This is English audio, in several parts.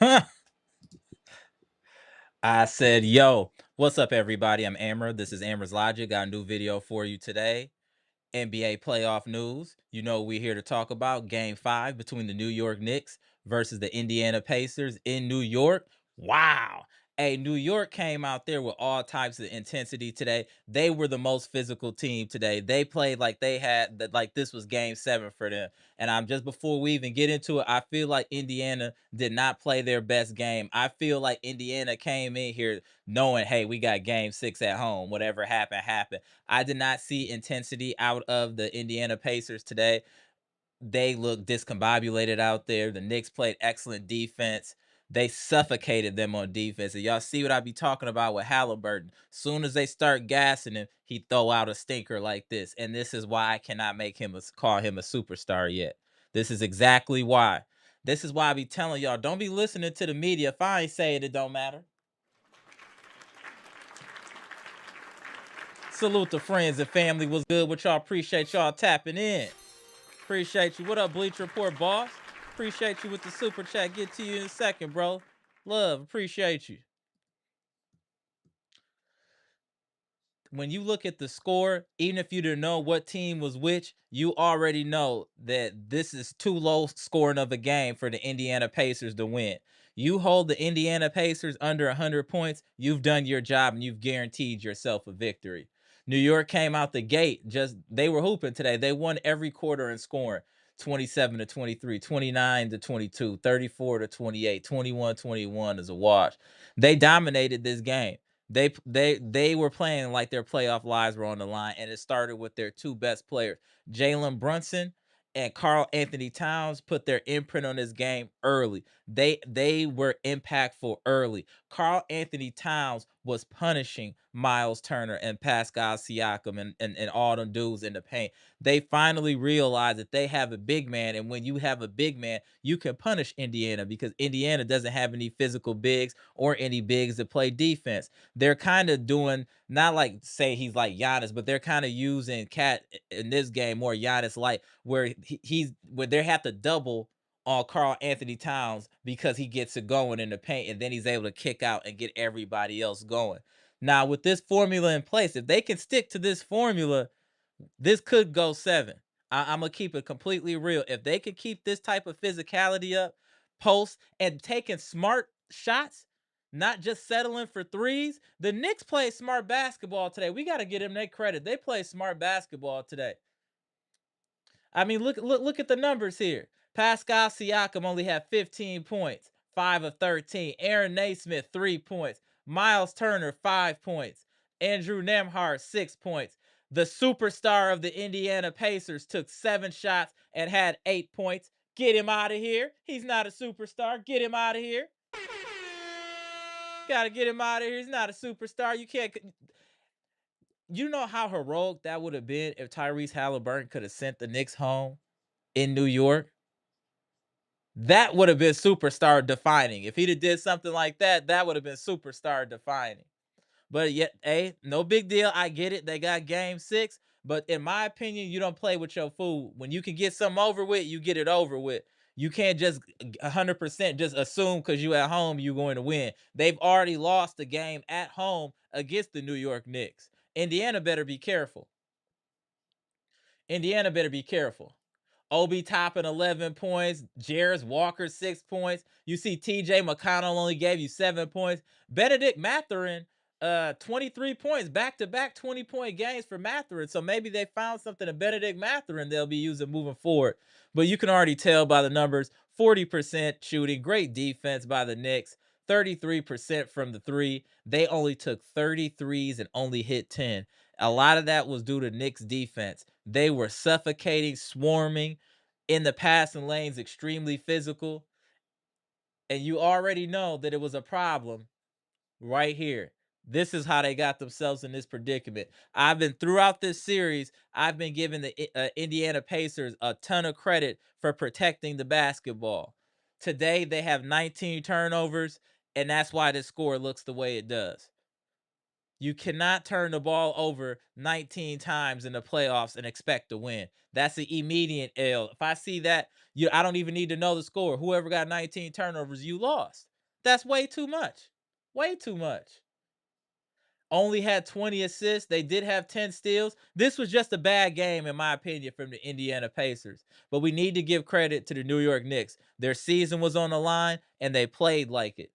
I said, yo, what's up, everybody? I'm Amara. This is Amara's Logic. Got a new video for you today. NBA playoff news. You know, we're here to talk about game 5 between the New York Knicks versus the Indiana Pacers in New York. Wow. Hey, New York came out there with all types of intensity today. They were the most physical team today. They played like they had that, like this was game 7 for them. And I'm just before we even get into it, I feel like Indiana did not play their best game. I feel like Indiana came in here knowing, hey, we got game 6 at home. Whatever happened, happened. I did not see intensity out of the Indiana Pacers today. They looked discombobulated out there. The Knicks played excellent defense. They suffocated them on defense. And y'all see what I be talking about with Haliburton. Soon as they start gassing him, he throw out a stinker like this. And this is why I cannot call him a superstar yet. This is exactly why. This is why I be telling y'all, don't be listening to the media. If I ain't saying it don't matter. Salute to friends and family. What's good with y'all? Appreciate y'all tapping in. Appreciate you. What up, Bleach Report, boss? Appreciate you with the super chat. Get to you in a second, bro. Love. Appreciate you. When you look at the score, even if you didn't know what team was which, you already know that this is too low scoring of a game for the Indiana Pacers to win. You hold the Indiana Pacers under 100 points, you've done your job and you've guaranteed yourself a victory. New York came out the gate, they were hooping today. They won every quarter in scoring. 27 to 23, 29 to 22, 34 to 28, 21-21 is a wash. They dominated this game. They were playing like their playoff lives were on the line, and it started with their two best players, Jalen Brunson and Carl Anthony Towns, put their imprint on this game early. They were impactful early. Carl Anthony Towns was punishing Miles Turner and Pascal Siakam and all them dudes in the paint. They finally realized that they have a big man, and when you have a big man, you can punish Indiana because Indiana doesn't have any physical bigs or any bigs that play defense. They're kind of doing not like say he's like Giannis, but they're kind of using Cat in this game more Giannis like where he's where they have to double on Carl Anthony Towns because he gets it going in the paint and then he's able to kick out and get everybody else going. Now with this formula in place, if they can stick to this formula, this could go 7. I'm gonna keep it completely real. If they could keep this type of physicality up, post and taking smart shots, not just settling for threes. The Knicks play smart basketball today. We got to get them their credit. They play smart basketball today. I mean, look at the numbers here. Pascal Siakam only had 15 points, 5 of 13. Aaron Naismith, 3 points. Miles Turner, 5 points. Andrew Nemhart, 6 points. The superstar of the Indiana Pacers took 7 shots and had 8 points. Get him out of here. He's not a superstar. Get him out of here. Gotta get him out of here. He's not a superstar. You can't. You know how heroic that would have been if Tyrese Haliburton could have sent the Knicks home in New York? That would have been superstar defining. If he'd have did something like that, that would have been superstar defining. But yet, hey, no big deal. I get it. They got game 6. But in my opinion, you don't play with your food. When you can get something over with, you get it over with. You can't just 100% just assume because you at home you're going to win. They've already lost the game at home against the New York Knicks. Indiana better be careful. Indiana better be careful. Obi Toppin 11 points. Jarris Walker 6 points. You see TJ McConnell only gave you 7 points. Benedict Mathurin 23 points. Back-to-back 20-point games for Mathurin. So maybe they found something in Benedict Mathurin they'll be using moving forward. But you can already tell by the numbers. 40% shooting. Great defense by the Knicks. 33% from the 3. They only took 33s and only hit 10. A lot of that was due to Knicks defense. They were suffocating, swarming in the passing lanes, extremely physical. And you already know that it was a problem right here. This is how they got themselves in this predicament. I've been throughout this series, I've been giving the Indiana Pacers a ton of credit for protecting the basketball. Today, they have 19 turnovers, and that's why this score looks the way it does. You cannot turn the ball over 19 times in the playoffs and expect to win. That's an immediate L. If I see that, I don't even need to know the score. Whoever got 19 turnovers, you lost. That's way too much. Way too much. Only had 20 assists. They did have 10 steals. This was just a bad game, in my opinion, from the Indiana Pacers. But we need to give credit to the New York Knicks. Their season was on the line, and they played like it.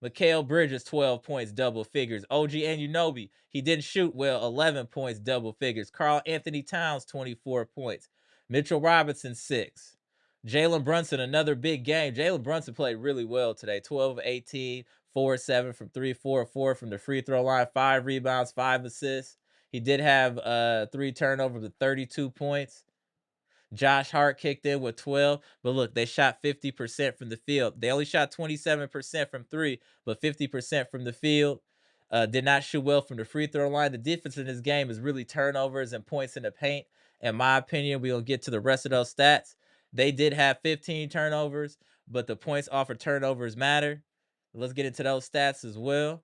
Mikal Bridges, 12 points, double figures. OG Anunoby, he didn't shoot well, 11 points, double figures. Karl Anthony Towns, 24 points. Mitchell Robinson, 6. Jalen Brunson, another big game. Jalen Brunson played really well today. 12 of 18, 4-7 from 3, 4-4 from the free throw line, 5 rebounds, 5 assists. He did have 3 turnovers with 32 points. Josh Hart kicked in with 12, but look, they shot 50% from the field. They only shot 27% from 3, but 50% from the field. Did not shoot well from the free throw line. The difference in this game is really turnovers and points in the paint. In my opinion, we'll get to the rest of those stats. They did have 15 turnovers, but the points off of turnovers matter. Let's get into those stats as well.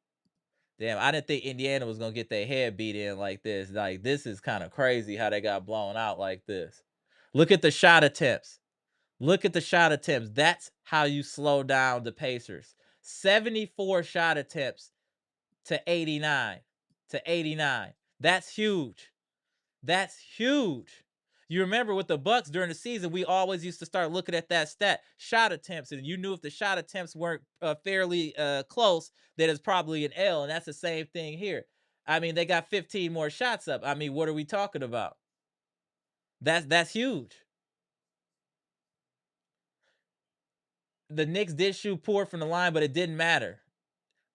Damn, I didn't think Indiana was gonna get their head beat in like this. Like, this is kind of crazy how they got blown out like this. Look at the shot attempts. Look at the shot attempts. That's how you slow down the Pacers. 74 shot attempts to 89. To 89. That's huge. That's huge. You remember with the Bucks during the season, we always used to start looking at that stat, shot attempts, and you knew if the shot attempts weren't fairly close, that it's probably an L, and that's the same thing here. I mean, they got 15 more shots up. I mean, what are we talking about? That's huge. The Knicks did shoot poor from the line, but it didn't matter.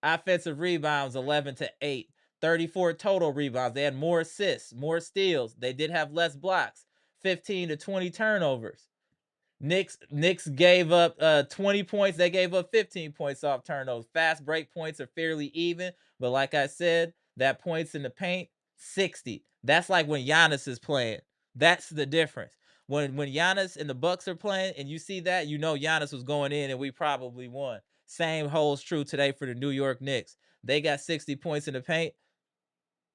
Offensive rebounds, 11 to 8. 34 total rebounds. They had more assists, more steals. They did have less blocks. 15 to 20 turnovers. Knicks gave up 20 points. They gave up 15 points off turnovers. Fast break points are fairly even, but like I said, that points in the paint, 60. That's like when Giannis is playing. That's the difference. When Giannis and the Bucks are playing, and you see that, you know Giannis was going in, and we probably won. Same holds true today for the New York Knicks. They got 60 points in the paint,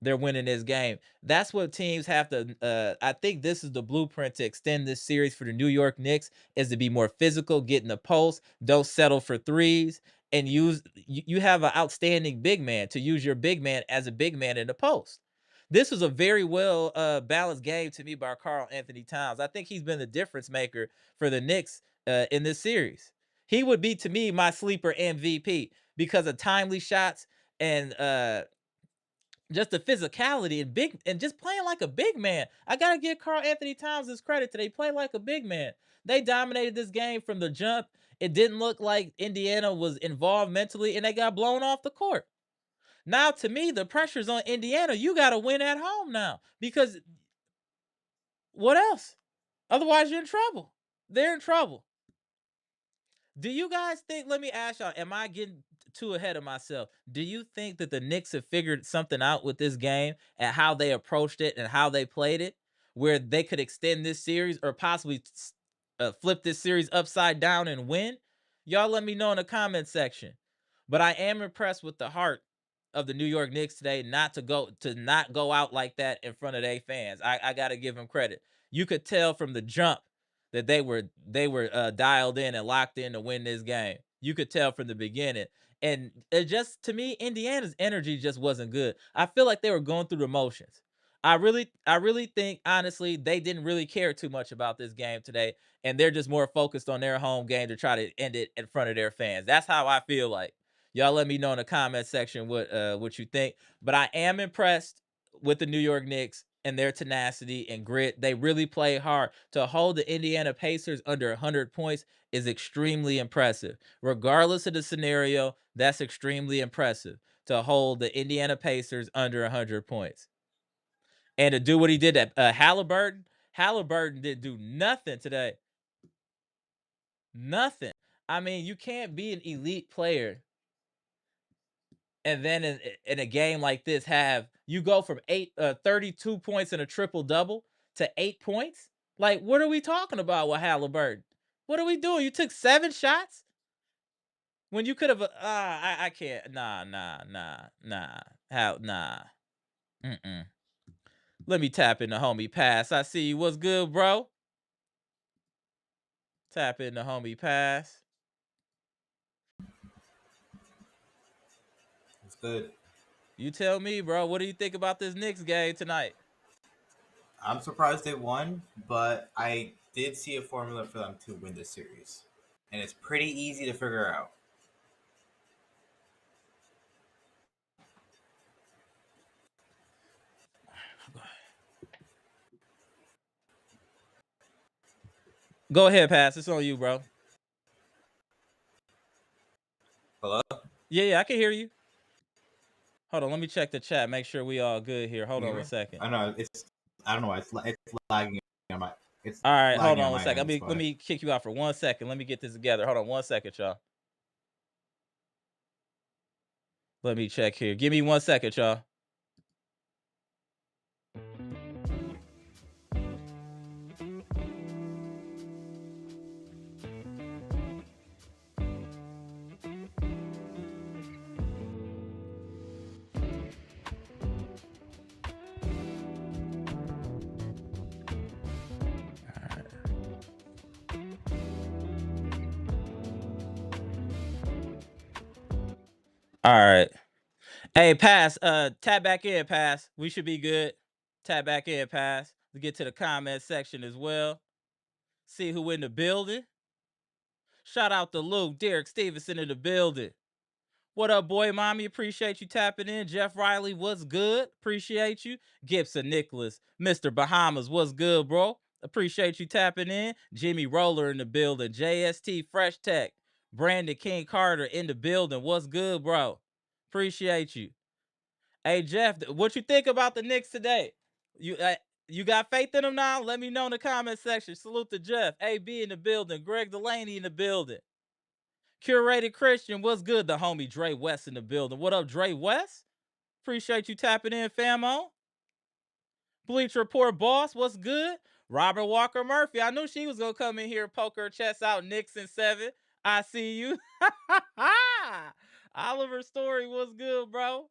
they're winning this game. That's what teams have to. I think this is the blueprint to extend this series for the New York Knicks, is to be more physical, get in the post, don't settle for threes, and you have an outstanding big man, to use your big man as a big man in the post. This was a very well balanced game to me by Karl Anthony Towns. I think he's been the difference maker for the Knicks in this series. He would be, to me, my sleeper MVP because of timely shots and just the physicality and big and just playing like a big man. I gotta give Karl Anthony Towns his credit today. Play like a big man. They dominated this game from the jump. It didn't look like Indiana was involved mentally, and they got blown off the court. Now, to me, the pressure's on Indiana. You gotta win at home now. Because what else? Otherwise, you're in trouble. They're in trouble. Do you guys think, let me ask y'all, am I getting too ahead of myself? Do you think that the Knicks have figured something out with this game and how they approached it and how they played it, where they could extend this series or possibly flip this series upside down and win? Y'all let me know in the comment section. But I am impressed with the heart of the New York Knicks today, not go out like that in front of their fans. I gotta give them credit. You could tell from the jump that they were dialed in and locked in to win this game. You could tell from the beginning. And it just, to me, Indiana's energy just wasn't good. I feel like they were going through the motions. I really think, honestly, they didn't really care too much about this game today, and they're just more focused on their home game to try to end it in front of their fans. That's how I feel like. Y'all let me know in the comment section what you think. But I am impressed with the New York Knicks and their tenacity and grit. They really play hard. To hold the Indiana Pacers under 100 points is extremely impressive. Regardless of the scenario, that's extremely impressive to hold the Indiana Pacers under 100 points. And to do what he did at Haliburton didn't do nothing today. Nothing. I mean, you can't be an elite player and then in a game like this have you go from 32 points and a triple double to 8 points. Like, what are we talking about with Halliburton? What are we doing? You took 7 shots when you could have I can't. Nah. How? Nah. Mm-mm. Let me tap in the homie pass. I see you. What's good, bro? Tap in the homie pass. Good. You tell me, bro. What do you think about this Knicks game tonight? I'm surprised they won, but I did see a formula for them to win this series, and it's pretty easy to figure out. Go ahead, Pass. It's on you, bro. Hello? Yeah, I can hear you. Hold on, let me check the chat. Make sure we all good here. Hold on 1 second. I know I don't know why it's lagging on my. It's all right. Hold on 1 second. second. Let me kick you out for 1 second. Let me get this together. Hold on 1 second, y'all. Let me check here. Give me 1 second, y'all. All right. Hey, Pass. Tap back in, Pass. We should be good. Tap back in, Pass. Let's get to the comment section as well. See who in the building. Shout out to Luke, Derek Stevenson in the building. What up, boy, mommy? Appreciate you tapping in. Jeff Riley, what's good? Appreciate you. Gibson Nicholas, Mr. Bahamas, what's good, bro? Appreciate you tapping in. Jimmy Roller in the building. JST Fresh Tech. Brandon King Carter in the building. What's good, bro? Appreciate you. Hey, Jeff, what you think about the Knicks today? You got faith in them now? Let me know in the comment section. Salute to Jeff. AB in the building. Greg Delaney in the building. Curated Christian, what's good? The homie Dre West in the building. What up, Dre West? Appreciate you tapping in, famo. Bleach Report boss, what's good? Robert Walker Murphy, I knew she was going to come in here and poke her chest out. Knicks in 7. I see you. Oliver Story, what's good, bro?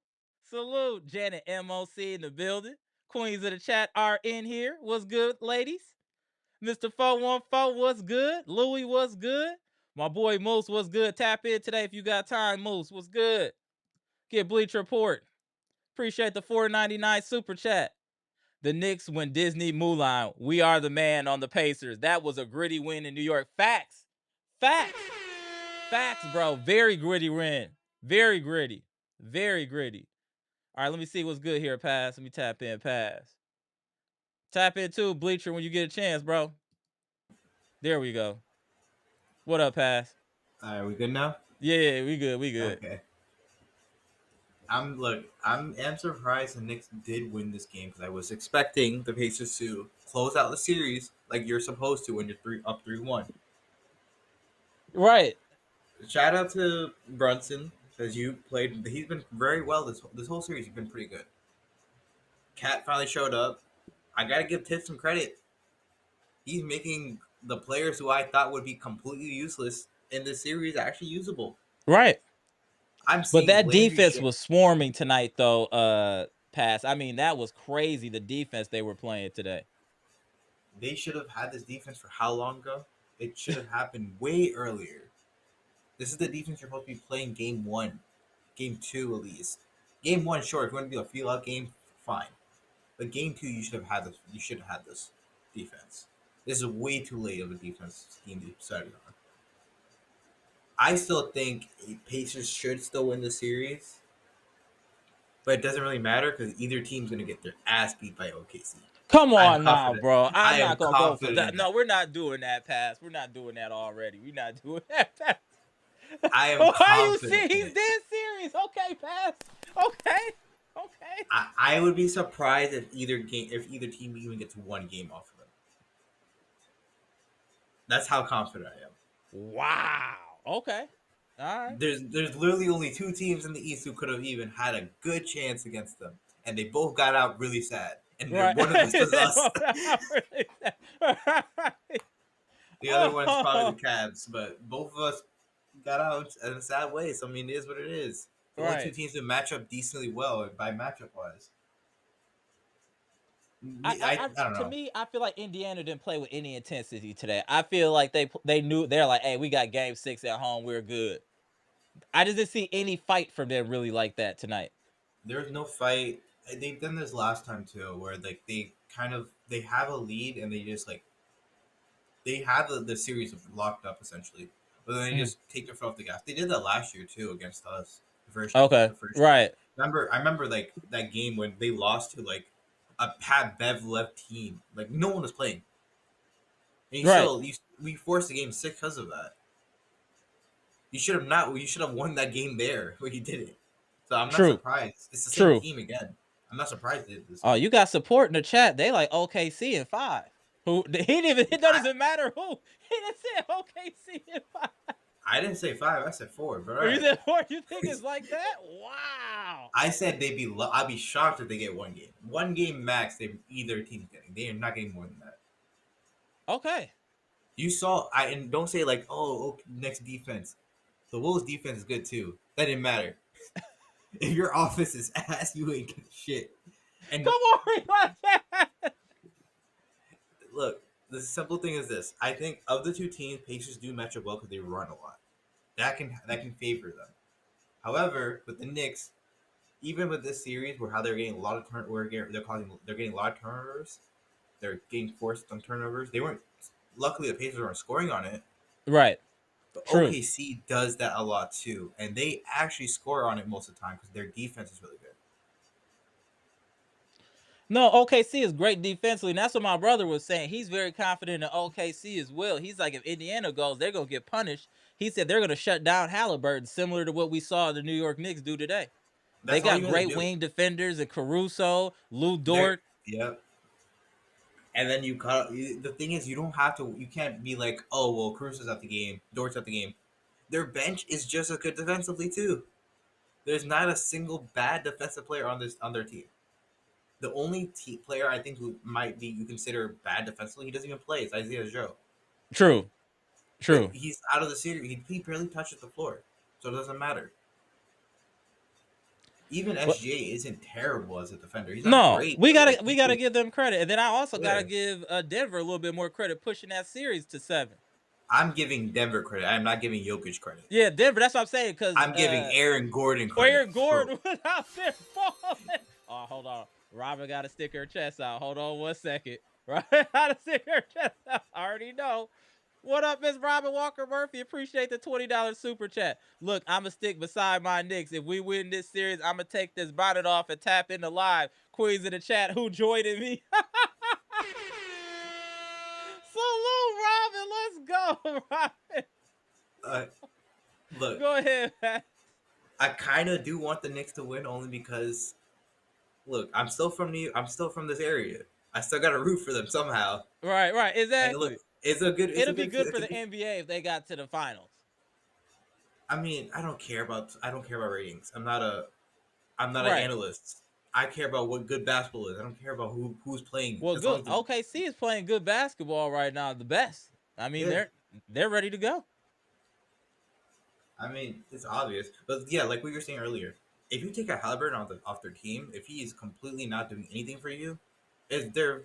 Salute. Janet MOC in the building. Queens of the chat are in here. What's good, ladies? Mr. 414, what's good? Louie, what's good? My boy Moose, what's good? Tap in today if you got time, Moose. What's good? Get Bleach Report. Appreciate the $4.99 super chat. The Knicks win Disney Mulan. We are the man on the Pacers. That was a gritty win in New York. Facts. Facts. Facts, bro. Very gritty win. Very gritty. Very gritty. All right, let me see what's good here, Pass. Let me tap in, Pass. Tap in too, Bleacher, when you get a chance, bro. There we go. What up, Pass? All right, we good now? Yeah, we good. We good. Okay. I'm surprised the Knicks did win this game because I was expecting the Pacers to close out the series like you're supposed to when you're up 3-1. Right. Shout out to Brunson because you played. He's been very well this whole series. He's been pretty good. Cat finally showed up. I gotta give Tiff some credit. He's making the players who I thought would be completely useless in this series actually usable. Right. But that defense was swarming tonight, though. Pass. I mean, that was crazy. The defense they were playing today. They should have had this defense for how long ago? It should have happened way earlier. This is the defense you're supposed to be playing game 1, game 2 at least. Game 1, sure, if you want to be a feel-out game, fine. But game 2, you should have had this. You should have had this defense. This is way too late of a defense scheme to start on. I still think Pacers should still win the series, but it doesn't really matter because either team's going to get their ass beat by OKC. Come on now, bro. I'm not going to go for that. No, we're not doing that, Pass. We're not doing that already. We're not doing that, Pass. I am Why confident. you see he's dead serious? Okay, Pass. Okay. I would be surprised if either team even gets one game off of them. That's how confident I am. Wow. Okay. All right. There's literally only 2 teams in the East who could have even had a good chance against them, and they both got out really sad. And one of us was us. The other one's probably the Cavs, but both of us got out in a sad way. So I mean, it is what it is. The only 2 teams that match up decently well by matchup wise. I don't know. To me, I feel like Indiana didn't play with any intensity today. I feel like they knew they're like, hey, we got game 6 at home, we're good. I didn't see any fight from them really like that tonight. There's no fight. They've done this last time too, where like they have a lead and they just like they have the series locked up essentially, but then they Mhm. just take their foot off the gas. They did that last year too against us. Okay, The first year. right, I remember like that game when they lost to like a Pat Bev left team. Like no one was playing, and right. we forced the game 6 because of that. You should have not. You should have won that game there, but you didn't. So I'm not True, surprised. It's the same true. team again. I'm not surprised they did this Oh, time. you got support in the chat. They like OKC in 5. Who he didn't even? It I, doesn't matter who. He didn't say OKC in 5. I didn't say 5. I said 4. But all Or you right. said 4? You think it's like that? Wow. I said they'd be. I'd be shocked if they get one game. One game max. They either team's getting. They are not getting more than that. Okay. You saw. And don't say like, oh, okay, next defense. The Wolves defense is good too. That didn't matter. If your offense is ass, you ain't getting shit. And Come on, like that. look, the simple thing is this: I think of the two teams, Pacers do match up well because they run a lot. That can favor them. However, with the Knicks, even with this series, where how they're getting a lot of they're getting a lot of turnovers. They're getting forced on turnovers. They weren't. Luckily, the Pacers aren't scoring on it. Right. But True. OKC does that a lot too, and they actually score on it most of the time because their defense is really good. No, OKC is great defensively. And that's what my brother was saying. He's very confident in OKC as well. He's like, if Indiana goes, they're gonna get punished. He said they're gonna shut down Haliburton, similar to what we saw the New York Knicks do today. They That's all got you gotta great do. wing defenders and Caruso, Lou They're Dort. Yep. And then you cut. The thing is, you don't have to. You can't be like, oh well, Cruz is at the game, Dort's at the game. Their bench is just as good defensively too. There's not a single bad defensive player on their team. The only player I think who might be you consider bad defensively, he doesn't even play. Is Isaiah Joe, True. but True. he's out of the series. He barely touches the floor, so it doesn't matter. Even But SGA isn't terrible as a defender. He's not no, great, we but gotta like we he gotta can. give them credit. And then I also gotta Yeah. give Denver a little bit more credit pushing that series to 7. I'm giving Denver credit. I'm not giving Jokic credit. Yeah, Denver, that's what I'm saying, because I'm giving Aaron Gordon credit Aaron for. Gordon was out there balling. Oh, hold on. Robin got to stick her chest out. Hold on 1 second. Robin got to stick her chest out. I already know. What up, Miss Robin Walker Murphy? Appreciate the $20 super chat. Look, I'm going to stick beside my Knicks. If we win this series, I'm going to take this bonnet off and tap into live. Queens in the chat, who joined me? Salute, Robin. Let's go, Robin. Uh, Look, Go ahead, man. I kind of do want the Knicks to win only because, look, I'm still from this area. I still got to root for them somehow. Right, right. And look, Exactly. It'll be good it's for a the good. NBA if they got to the finals. I mean, I don't care about ratings. I'm not an Right. analyst. I care about what good basketball is. I don't care about who's playing Well, as long good. as the OKC is playing good basketball right now, the best. I mean, yeah. they're ready to go. I mean, it's obvious, but yeah, like we were saying earlier, if you take a Halliburton off their team, if he is completely not doing anything for you, they're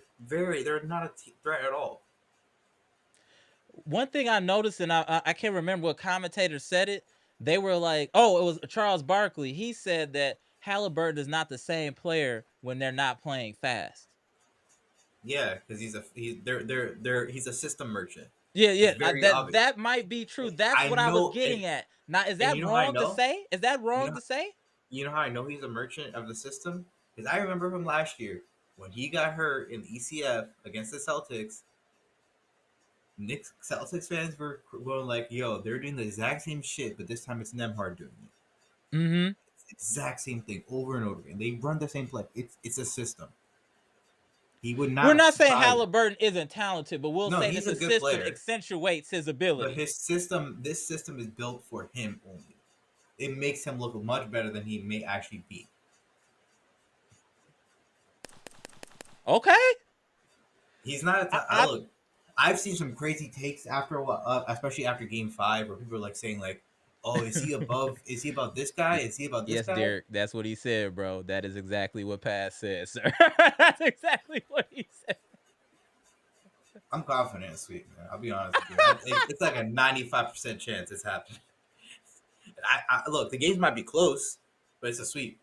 not a threat at all. One thing I noticed, and I can't remember what commentator said it. They were like, oh, it was Charles Barkley. He said that Halliburton is not the same player when they're not playing fast. Yeah, because he's a system merchant. Yeah, It's yeah, very obvious. that might be true. That's I what I was know, getting at. Now, is and that you know how I wrong to know? say? Is that You wrong know to say? you know how I know he's a merchant of the system? Because I remember from last year when he got hurt in ECF against the Celtics. Knicks Celtics fans were going like, "Yo, they're doing the exact same shit, but this time it's Nemhard doing it. Mm-hmm. It's the exact same thing over and over again. They run the same play. It's a system. He would We're not not saying surprise. Halliburton isn't talented, but we'll No, say that he's a the good system player, accentuates his but ability. this system is built for him only. It makes him look much better than he may actually be. Okay. He's not a I, I I look. I've seen some crazy takes after a while, especially after Game 5, where people are like saying like, "Oh, is he above? Is he above this guy? Is he above this yes, guy?" Derek, that's what he said, bro. That is exactly what Paz said, sir. That's exactly what he said. I'm confident, sweet man. I'll be honest with you. It's like a 95% chance it's happening. Look, the games might be close, but it's a sweep.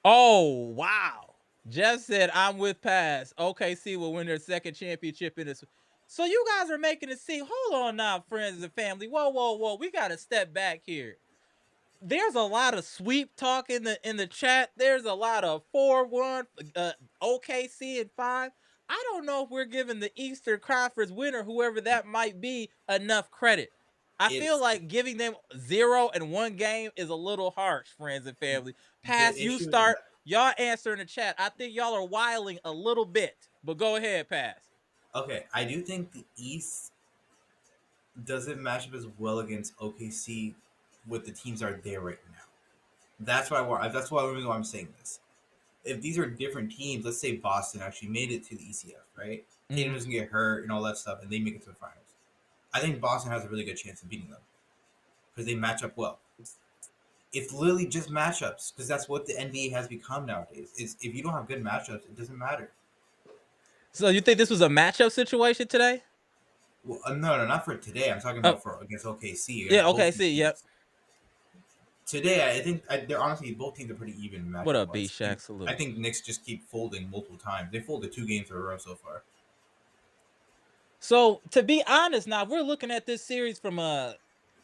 Oh, wow. Jeff said, I'm with Pass. OKC will win their second championship in this. So you guys are making it seem, hold on now, friends and family. Whoa, whoa, whoa. We got to step back here. There's a lot of sweep talk in the chat. There's a lot of 4-1 OKC and 5. I don't know if we're giving the Eastern Conference winner, whoever that might be, enough credit. I feel It's like giving them 0 and 1 game is a little harsh, friends and family. Pass, the you issue is start. Y'all answer in the chat. I think y'all are wiling a little bit, but go ahead, Pass. okay. I do think the East doesn't match up as well against OKC with the teams that are there right now. That's why the reason why I'm saying this. If these are different teams, let's say Boston actually made it to the ECF, right? Tatum Mhm. doesn't get hurt and all that stuff, and they make it to the finals. I think Boston has a really good chance of beating them because they match up well. It's literally just matchups because that's what the NBA has become nowadays. Is if you don't have good matchups, it doesn't matter. So you think this was a matchup situation today? Well, no, not for today. I'm talking Oh, about for against OKC yeah. against both Okay. these See. Yep. teams. Today, I think they're honestly both teams are pretty even What matchup up, B wise. Shack? I Salute. think Knicks just keep folding multiple times. They folded 2 games in a row so far. So to be honest, now if we're looking at this series from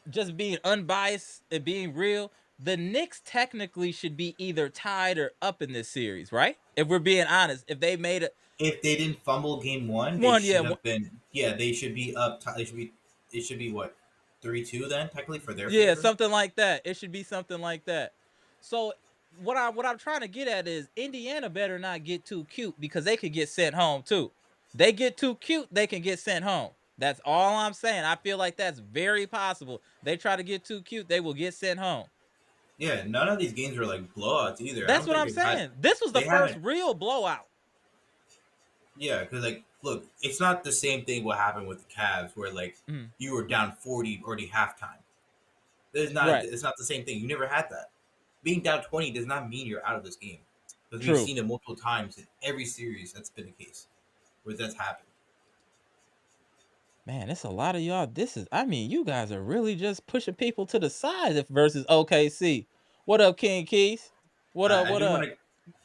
just being unbiased and being real. The Knicks technically should be either tied or up in this series, right? If we're being honest, if they made it If they didn't fumble game one, they one, yeah, should have been. Yeah, they should be up. They should be. It should be what 3-2 then technically for their yeah, favor. something like that. It should be something like that. So what I'm trying to get at is Indiana better not get too cute because they could get sent home too. They get too cute, they can get sent home. That's all I'm saying. I feel like that's very possible. They try to get too cute, they will get sent home. Yeah, none of these games were like blowouts either. I That's don't what think I'm they've had. saying. This was the They first haven't. real blowout. Yeah, because like, look, it's not the same thing what happened with the Cavs where like Mhm. you were down 40 already halftime. There's not. Right. It's not the same thing. You never had that. Being down 20 does not mean you're out of this game because we've True. seen it multiple times in every series. That's been the case where that's happened. Man, it's a lot of y'all. I mean, you guys are really just pushing people to the side if versus OKC. What up, King Keys? What up? I What do want up?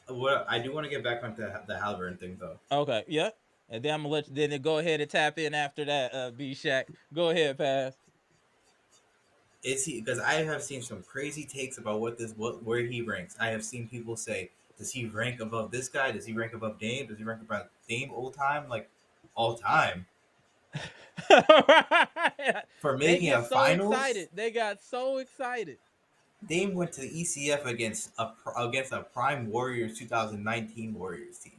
to. What I do want to get back onto the Halliburton thing though. Okay, yeah. And then I'm gonna let you then go ahead and tap in after that, B Shack. Go ahead, pass. Is he because I have seen some crazy takes about what where he ranks. I have seen people say, does he rank above this guy? Does he rank above Dame? Does he rank above Dame all time? Like all time for They making get a so finals. excited. They got so excited. Dame went to the ECF against a prime Warriors 2019 Warriors team.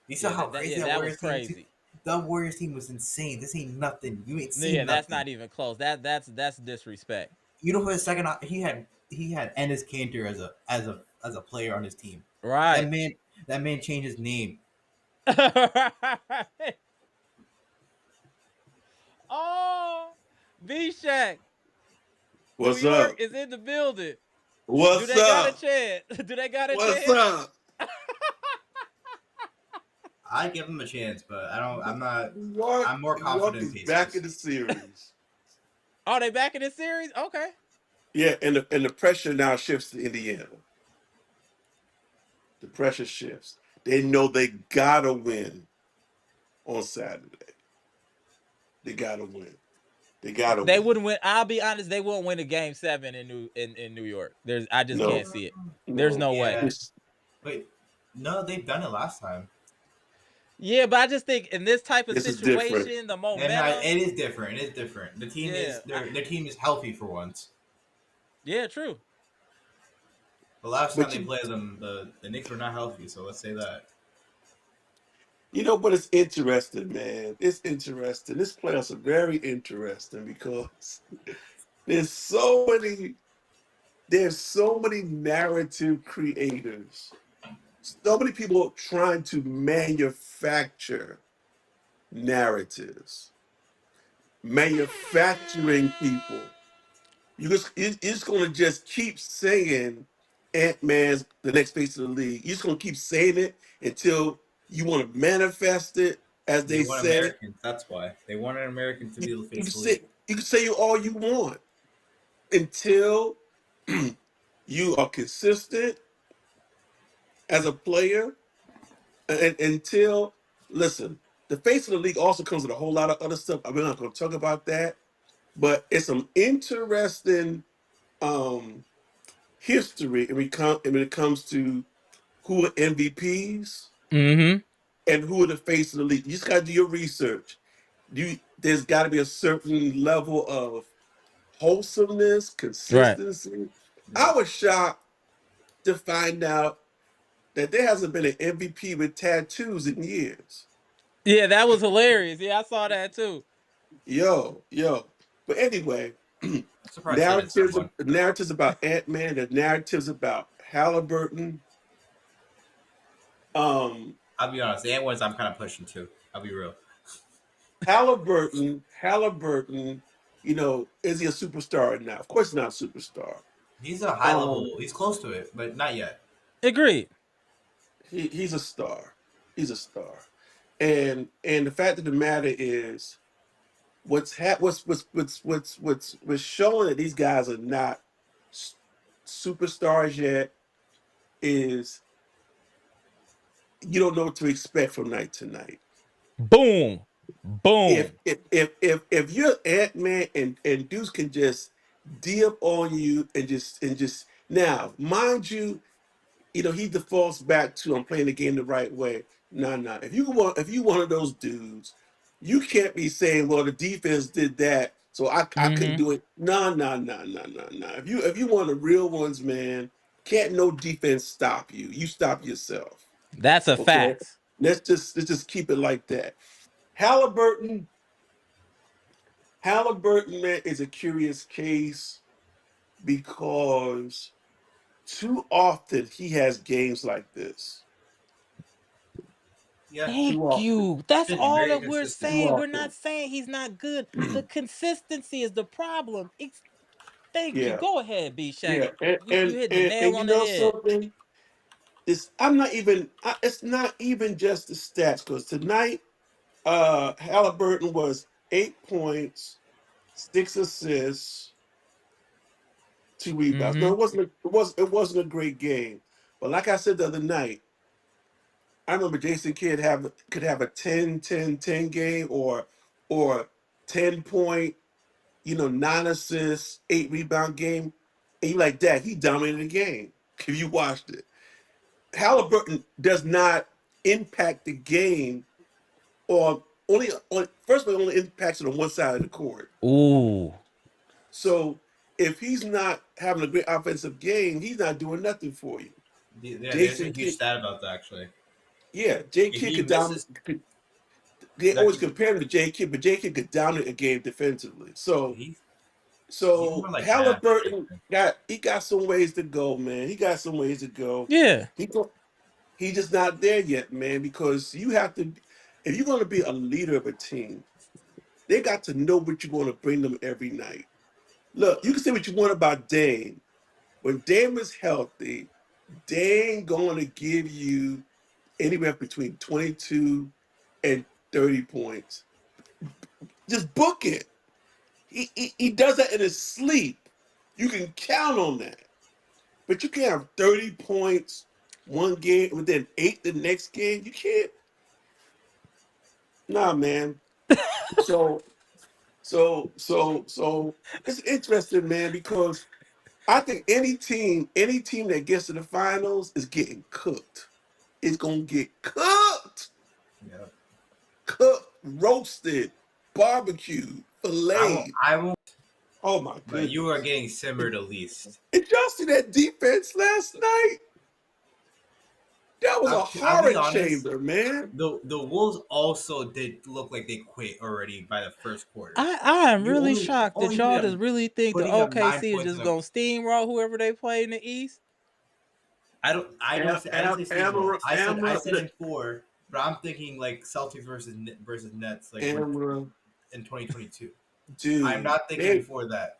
You saw Yeah, how that crazy yeah, that that was Warriors team. crazy. The Warriors team was insane. This ain't nothing. You ain't Yeah, seen that's nothing. not even close. That's disrespect. You know who his second he had Ennis Cantor as a player on his team. That Right. man that man changed his name. Oh, B Shack. New What's York up? is in the building. Do What's they got a up? chance? Do they got a What's chance? up? I give him a chance, but I don't. I'm not. New York, I'm more New York confident in is back Pacers. in the series. Oh, they back in this series? Okay. Yeah, and the pressure now shifts to Indiana. The pressure shifts. They know they gotta win on Saturday. They gotta win. They gotta They win. wouldn't win. I'll be honest, they won't win a game 7 in New York. I just No, can't see it. There's no. no way. Yeah. It's Wait. No, they've done it last time. Yeah, but I just think in this type of this is different. situation, the And momentum. it is different. It is different. The team Yeah. is their team is healthy for once. Yeah, true. The last time But they played them, the Knicks were not healthy. So let's say that. but it's interesting, man. It's interesting. This playoffs are very interesting because there's so many there's so many narrative creators, so many people trying to manufacture narratives, manufacturing people. You're just going to just keep saying Ant-Man's the next face of the league. You're just going to keep saying it until you want to manifest it, as They they want say. Americans. That's why they wanted Americans to You, be the you face of the say league. You can say all you want until you are consistent as a player, and until listen, the face of the league also comes with a whole lot of other stuff. I'm not going to talk about that, but it's some interesting um, history when it comes to who are MVPs Mm-hmm. and who are the face of the league. You just got to do your research. There's got to be a certain level of wholesomeness, Right. consistency. I Yeah. was shocked to find out that there hasn't been an MVP with tattoos in years. Yeah, that was hilarious. Yeah, I saw that too. Yo. But anyway, I'm surprised they didn't start one. narratives about Ant-Man, the narratives about Halliburton. Um, I'll be honest, the Ant ones I'm kind of pushing too. I'll be real. Halliburton, is he a superstar now? Of course he's not a superstar. He's a high Um, level. He's close to it, but not yet. Agreed. he's a star. He's a star. And the fact of the matter is what's showing that these guys are not s- superstars yet is you don't know what to expect from night to night. Boom. If Boom. if you're Ant-Man and dudes can just D up on you and just now, mind you, he defaults back to I'm playing the game the right way. Nah. If you one of those dudes, you can't be saying, well, the defense did that, so I couldn't Mm-hmm. do it. Nah. If you one of the real ones, man, can't no defense stop you. You stop yourself. That's a Okay. fact. Let's just keep it like that. Halliburton, Halliburton, man, is a curious case because too often he has games like this. Yeah, Thank Too often. you. That's been all very that we're consistent. Too saying. We're often. not saying he's not good. The consistency is the problem. Thank you. Yeah. Go ahead, B Shank. Yeah. And You and hit the and, nail and you on the know head. something? It's not even just the stats, because tonight Halliburton was 8 points, 6 assists, 2 rebounds. No, Mm-hmm. it wasn't a great game. But like I said the other night, I remember Jason Kidd could have a 10-10-10 game or 10 point, 9 assists, 8 rebound game. And you like that, he dominated the game if you watched it. Halliburton does not impact the game or on first of all, only impacts it on one side of the court. Ooh. So if he's not having a great offensive game, he's not doing nothing for you. Yeah, there's a Jason huge Kidd, stat about that actually. yeah, Jay If Kidd he could down. misses They that, always compare him to Jay Kidd, but Jay Kidd could dominate a game defensively. So he's he's more so like half. Halliburton got some ways to go, man. He got some ways to go. Yeah. He go, He's just not there yet, man. Because you have to, if you're going to be a leader of a team, they got to know what you're going to bring them every night. Look, you can say what you want about Dame. When Dame is healthy, Dame going to give you anywhere between 22 and 30 points. Just book it. He does that in his sleep. You can count on that. But you can't have 30 points one game and then 8 the next game. You can't. Nah, man. So so it's interesting, man, because I think any team that gets to the finals is getting cooked. It's gonna get Yeah, cooked, roasted, barbecued, filleted. I won't. Oh my But you are goodness. getting simmered at least. And y'all see that defense last night? That was a I'll be horror honest. chamber, man. The Wolves also did look like they quit already by the first quarter. I am You really only shocked that only y'all just really think the putting up 9 OKC is points just in a. gonna steamroll whoever they play in the East. I didn't say steamroll. I Amara, said in four, but I'm thinking like Celtics versus Nets like when Amara, in 2022. I'm dude, not thinking before that.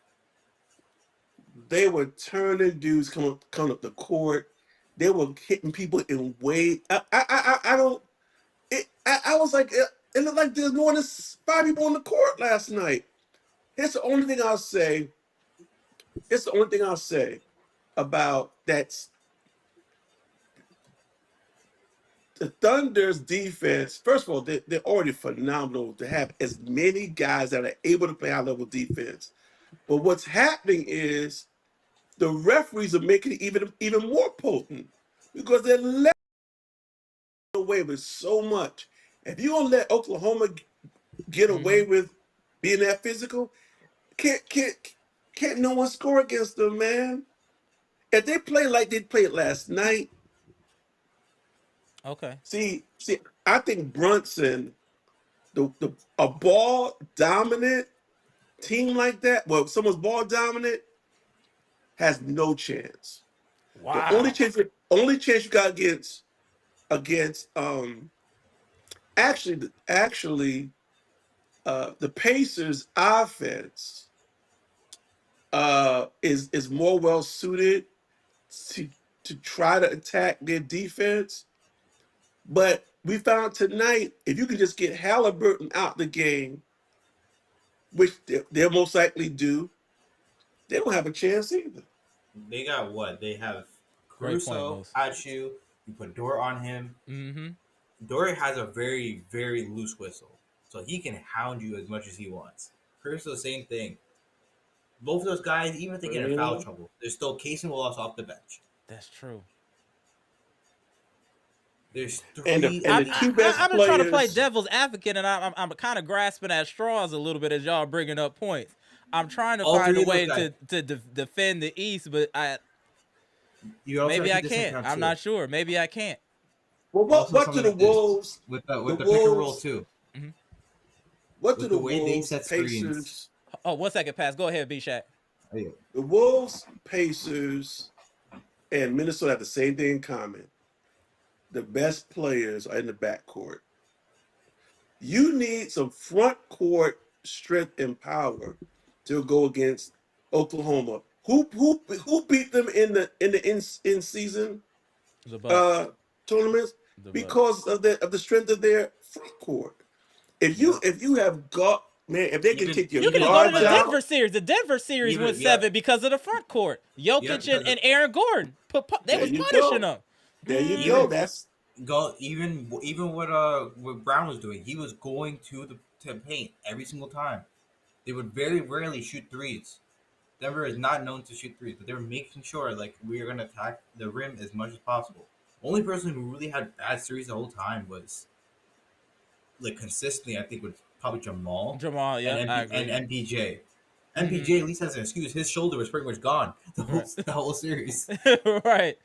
they were turning dudes coming up the court. They were hitting people in weight. I don't. I was like, it looked like there's more than 5 people on the court last night. Here's the only thing I'll say. It's the only thing I'll say about that's the Thunder's defense. First of all, they're already phenomenal to have as many guys that are able to play high level defense. But what's happening is the referees are making it even more potent because they're letting away with so much. If you don't let Oklahoma get away Mm-hmm. with being that physical, can't can't can't no one score against them, man. If they play like they played last night, Okay. see, I think Brunson, the a ball dominant team like that, well, someone's ball dominant has no chance. The Wow. only chance you got against actually the Pacers offense is more well suited to to try to attack their defense. But we found tonight, if you can just get Halliburton out the game, which they'll most likely do, they don't have a chance either. They got what? They have Great point, Caruso Moose. at you. You put Dort on him. Mm-hmm. Dort has a very, very loose whistle, so he can hound you as much as he wants. Caruso, same thing. Both of those guys, even if they get in foul Yeah. trouble, there's still Casey Wallace off the bench. That's true. There's And the three and I, the elite. I, two I- best I've been trying to play players. devil's advocate, and I'm kind of grasping at straws a little bit as y'all bringing up points. I'm trying to All find a three of those way guys. to defend the East, but You also maybe have to I take this into can't. account I'm too. not sure. Maybe I can't. Well, Also, what do something the like this Wolves? with The the pick and roll Wolves. too. Hmm. What do With the the way they Wolves, set screens. Pacers, Oh, 1 second, pass. Go ahead, B Shaq. Hey, the Wolves, Pacers, and Minnesota have the same thing in common. The best players are in the backcourt. You need some front court strength and power to go against Oklahoma. Who beat them in season The Bucks. uh tournaments The Bucks. because of the strength of their front court. yep. If you have got man, if they can Even take your You can even just go to guards the like Denver out, series. The Denver series went even yeah 7 because of the front court. yeah Jokic because and Aaron Gordon they there was you punishing go. them. There you go. Hmm. even That's go even what Brown was doing, he was going to paint every single time. They would very rarely shoot threes. Denver is not known to shoot threes, but they were making sure like we are gonna attack the rim as much as possible. Only person who really had bad series the whole time was like consistently, I think, was probably Jamal Jamal, and yep, I agree. MPJ. Hmm. MPJ at least has an excuse. His shoulder was pretty much gone Right. the whole series. Right.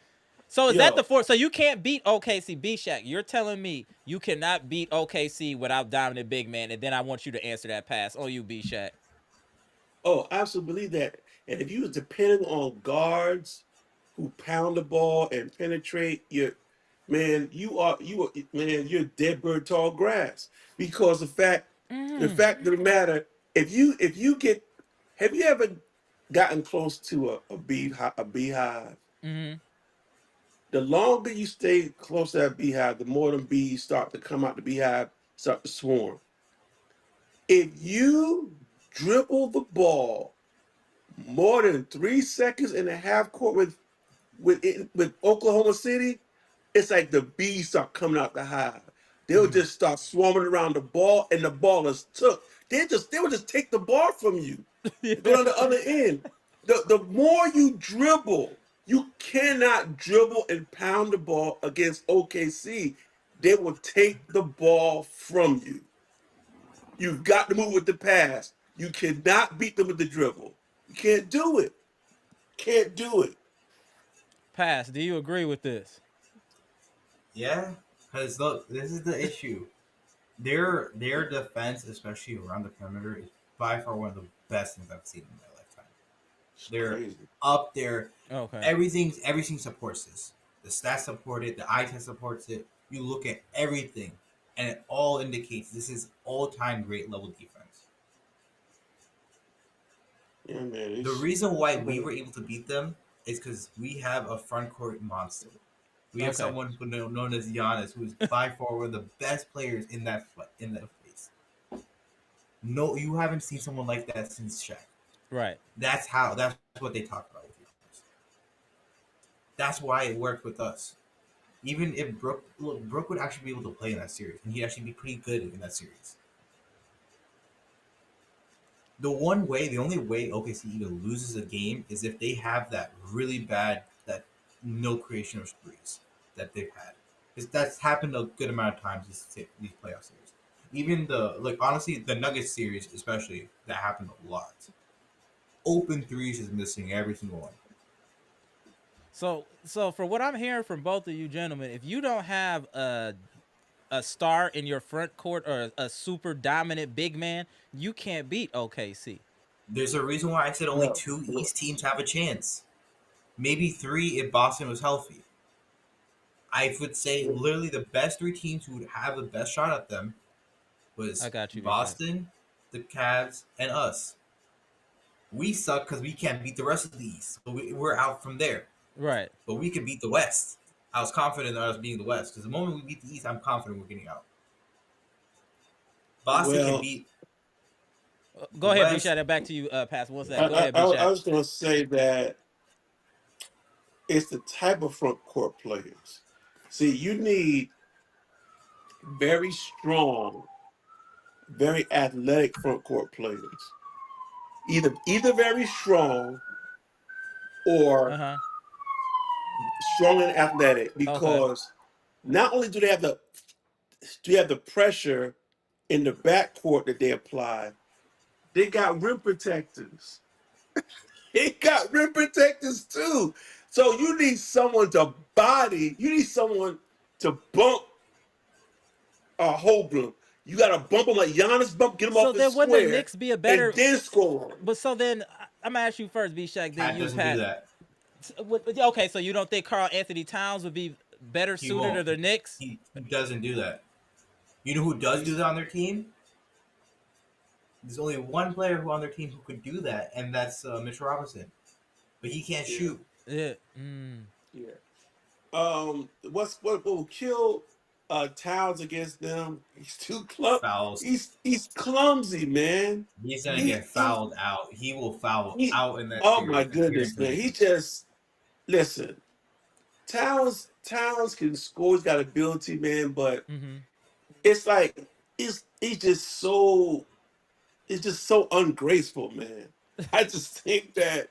So is that the yo. fourth? So you can't beat OKC, B Shaq. You're telling me you cannot beat OKC without dominant big man, and then I want you to answer that pass on you, B Shaq. Oh, I absolutely believe that. And if you was depending on guards who pound the ball and penetrate, man, you're dead bird tall grass. Because the Mm. fact of the matter, if you get, have you ever gotten close to a beehive? Hmm. The longer you stay close to that beehive, the more them bees start to come out the beehive, start to swarm. If you dribble the ball more than 3 seconds in the half court with Oklahoma City, it's like the bees start coming out the hive. They'll Mm. just start swarming around the ball, and the ball is took. They will just take the ball from you. Go on the other end. The more you dribble, you cannot dribble and pound the ball against OKC. They will take the ball from you. You've got to move with the pass. You cannot beat them with the dribble. You can't do it. Can't do it. Pass. Do you agree with this? Yeah, because look, this is the issue. Their defense, especially around the perimeter, is by far one of the best things I've seen in my lifetime. It's They're crazy. up there. Okay. Everything supports this. The stats support it. The eye test supports it. You look at everything, and it all indicates this is all time great level defense. Yeah, man. The reason why we were able to beat them is because we have a front court monster. We have Okay. someone known as Giannis, who is by far one of the best players in that place. No, you haven't seen someone like that since Shaq. Right. That's what they talk about with you. That's why it worked with us. Even if Brooke would actually be able to play in that series, and he'd actually be pretty good in that series. The only way OKC even loses a game is if they have that really bad, that no creation of threes that they've had. Because that's happened a good amount of times these playoff series. Even honestly, the Nuggets series especially, that happened a lot. Open threes is missing every single one. So for what I'm hearing from both of you gentlemen, if you don't have a star in your front court or a super dominant big man, you can't beat OKC. There's a reason why I said only Well, two East teams have a chance. Maybe three if Boston was healthy. I would say literally the best three teams who would have the best shot at them I was got you, Big Shaq. Boston, the Cavs, and us. We suck because we can't beat the rest of the East. So we're out from there. Right. But we can beat the West. I was confident in us beating the West because the moment we beat the East, I'm confident we're getting out. Boston can well, beat Go the ahead, Big West. Shaq. Back to you, Pass. What's I, that? Go I, ahead, I Big I Shaq. was going to say that it's the type of front court players. See, you need very strong, very athletic front court players. Either very strong Uh or huh. strong and athletic, Okay. because not only do you have the pressure in the backcourt that they apply, they got rim protectors. They got rim protectors too. So you need someone to body. You need someone to bump Holmgren. You got to bump him like Giannis bump, get him So off his then, wouldn't the square, Knicks be a and better? then score him. But so then, I'm gonna ask you first, Big Shaq. Then Cat you, doesn't do Pat. that. Okay, so you don't think Carl Anthony Towns would be better He suited to won't. the Knicks? He doesn't do that. You know who does do that on their team? There's only one player who on their team who could do that, and that's Mitchell Robinson. But he can't Yeah, shoot. Yeah. Mm. yeah. What will kill Towns against them? He's too Fouls. he's clumsy, man. He's gonna He, get he fouled out. He will foul he. out in that Oh my series. I goodness, guarantee man. you. He just listen. Towns can score. He's got ability, man. But Mm-hmm. it's like he's just so it's just so ungraceful, man. I just think that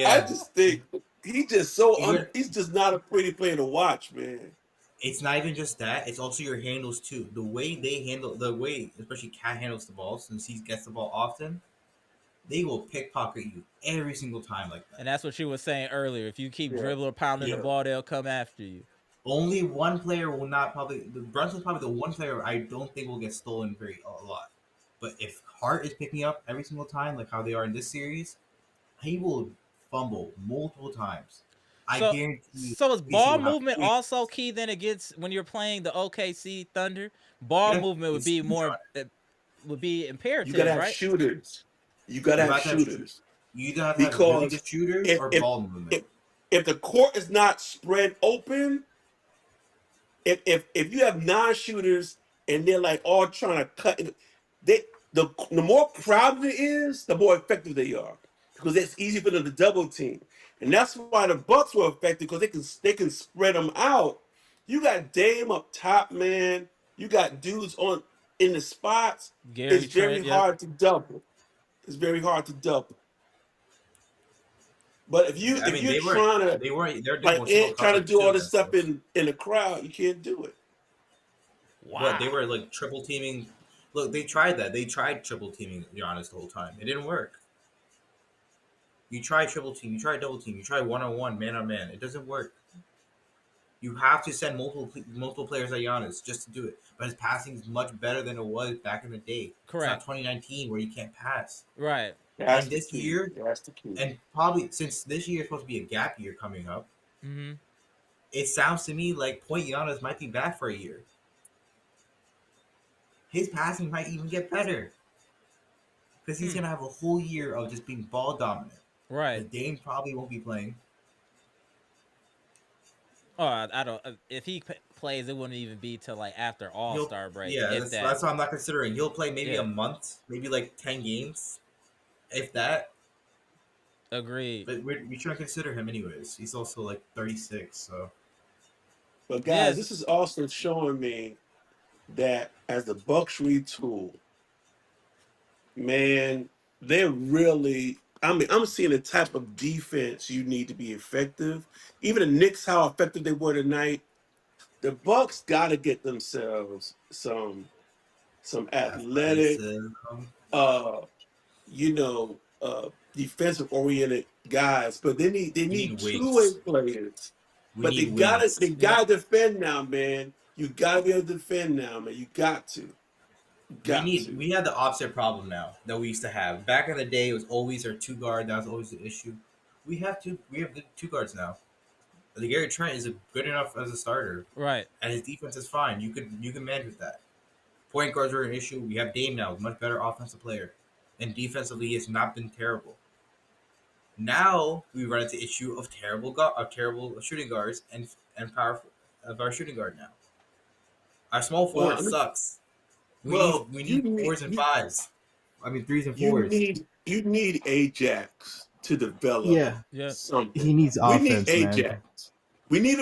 I Yeah, just think he just so you're. he's just not a pretty player to watch, man. It's not even just that. It's also your handles too. The way they handle the way, especially Cat handles the ball, since he gets the ball often, they will pickpocket you every single time like And that. that's what she was saying earlier. If you keep Yeah, dribbling or pounding the yeah. ball, they'll come after you. Only one player will not probably. Brunson's probably the one player I don't think will get stolen a lot. But if Hart is picking up every single time, like how they are in this series, he will fumble multiple times. I So, guarantee you, so is PC ball will have movement three. also key then against when you're playing the OKC Thunder? Ball Yeah, movement would it's be huge more on it. would be You gotta imperative, have right? shooters. You gotta You have have to have shoot. shooters You either have to have really because good shooters if or if ball movement. if if the court is not spread open, if you have non-shooters and they're like all trying to cut, they the more crowded it is, the more effective they are because it's easy for them to double team, and that's why the Bucks were effective because they can spread them out. You got Dame up top, man. You got dudes on in the spots. It's Gary very Trent, yep. hard to double. It's very hard to double. But if I mean, you're trying to they're doing like more single trying to coverage do too all this against stuff us. in the crowd, you can't do it. But they Wow. were like triple teaming. Look, they tried that. They tried triple teaming Giannis the whole time. It didn't work. You try triple team, you try double team, you try one on one, man on man. It doesn't work. You have to send multiple players at Giannis just to do it. But his passing is much better than it was back in the day. It's not Correct. 2019 where you can't pass. Right. That's And the this key. year, That's the key. and probably since this year is supposed to be a gap year coming up, Mm-hmm. it sounds to me like Point Giannis might be back for a year. His passing might even get better because he's Hmm. gonna have a whole year of just being ball dominant. Right. Because Dame probably won't be playing. Oh, I don't. If he plays, it wouldn't even be till like after All He'll Star break, yeah, if that. that's what I'm not considering. He'll play maybe a Yeah, month, maybe like 10 games, if that. agreed. But we try to consider him anyways. He's also like 36, so But guys, Yes, this is also showing me that as the Bucks retool, man, they're really. I mean, I'm seeing the type of defense you need to be effective. Even the Knicks, how effective they were tonight. The Bucks got to get themselves some athletic, athleticism. uh, defensive oriented guys. But they We need need two-way wings. players. We But need they wings. yeah. gotta defend now, man. You gotta be able to defend now, man. You got to. You got to. We have the opposite problem now that we used to have. Back in the day, it was always our two guard. That was always the issue. We have good two guards now. The Gary Trent is good enough as a starter, Right. and his defense is fine. You can manage with that. Point guards are an issue. We have Dame now, much better offensive player, and defensively he has not been terrible. Now we run into issue of terrible shooting guards and powerful of our shooting guard now. Our small Well, forward I mean, sucks. well, We you need need fours and fives. I mean threes and you fours. need you need Ajax to develop Yeah, Yeah. something. he needs We need offense, man. Ajax. We need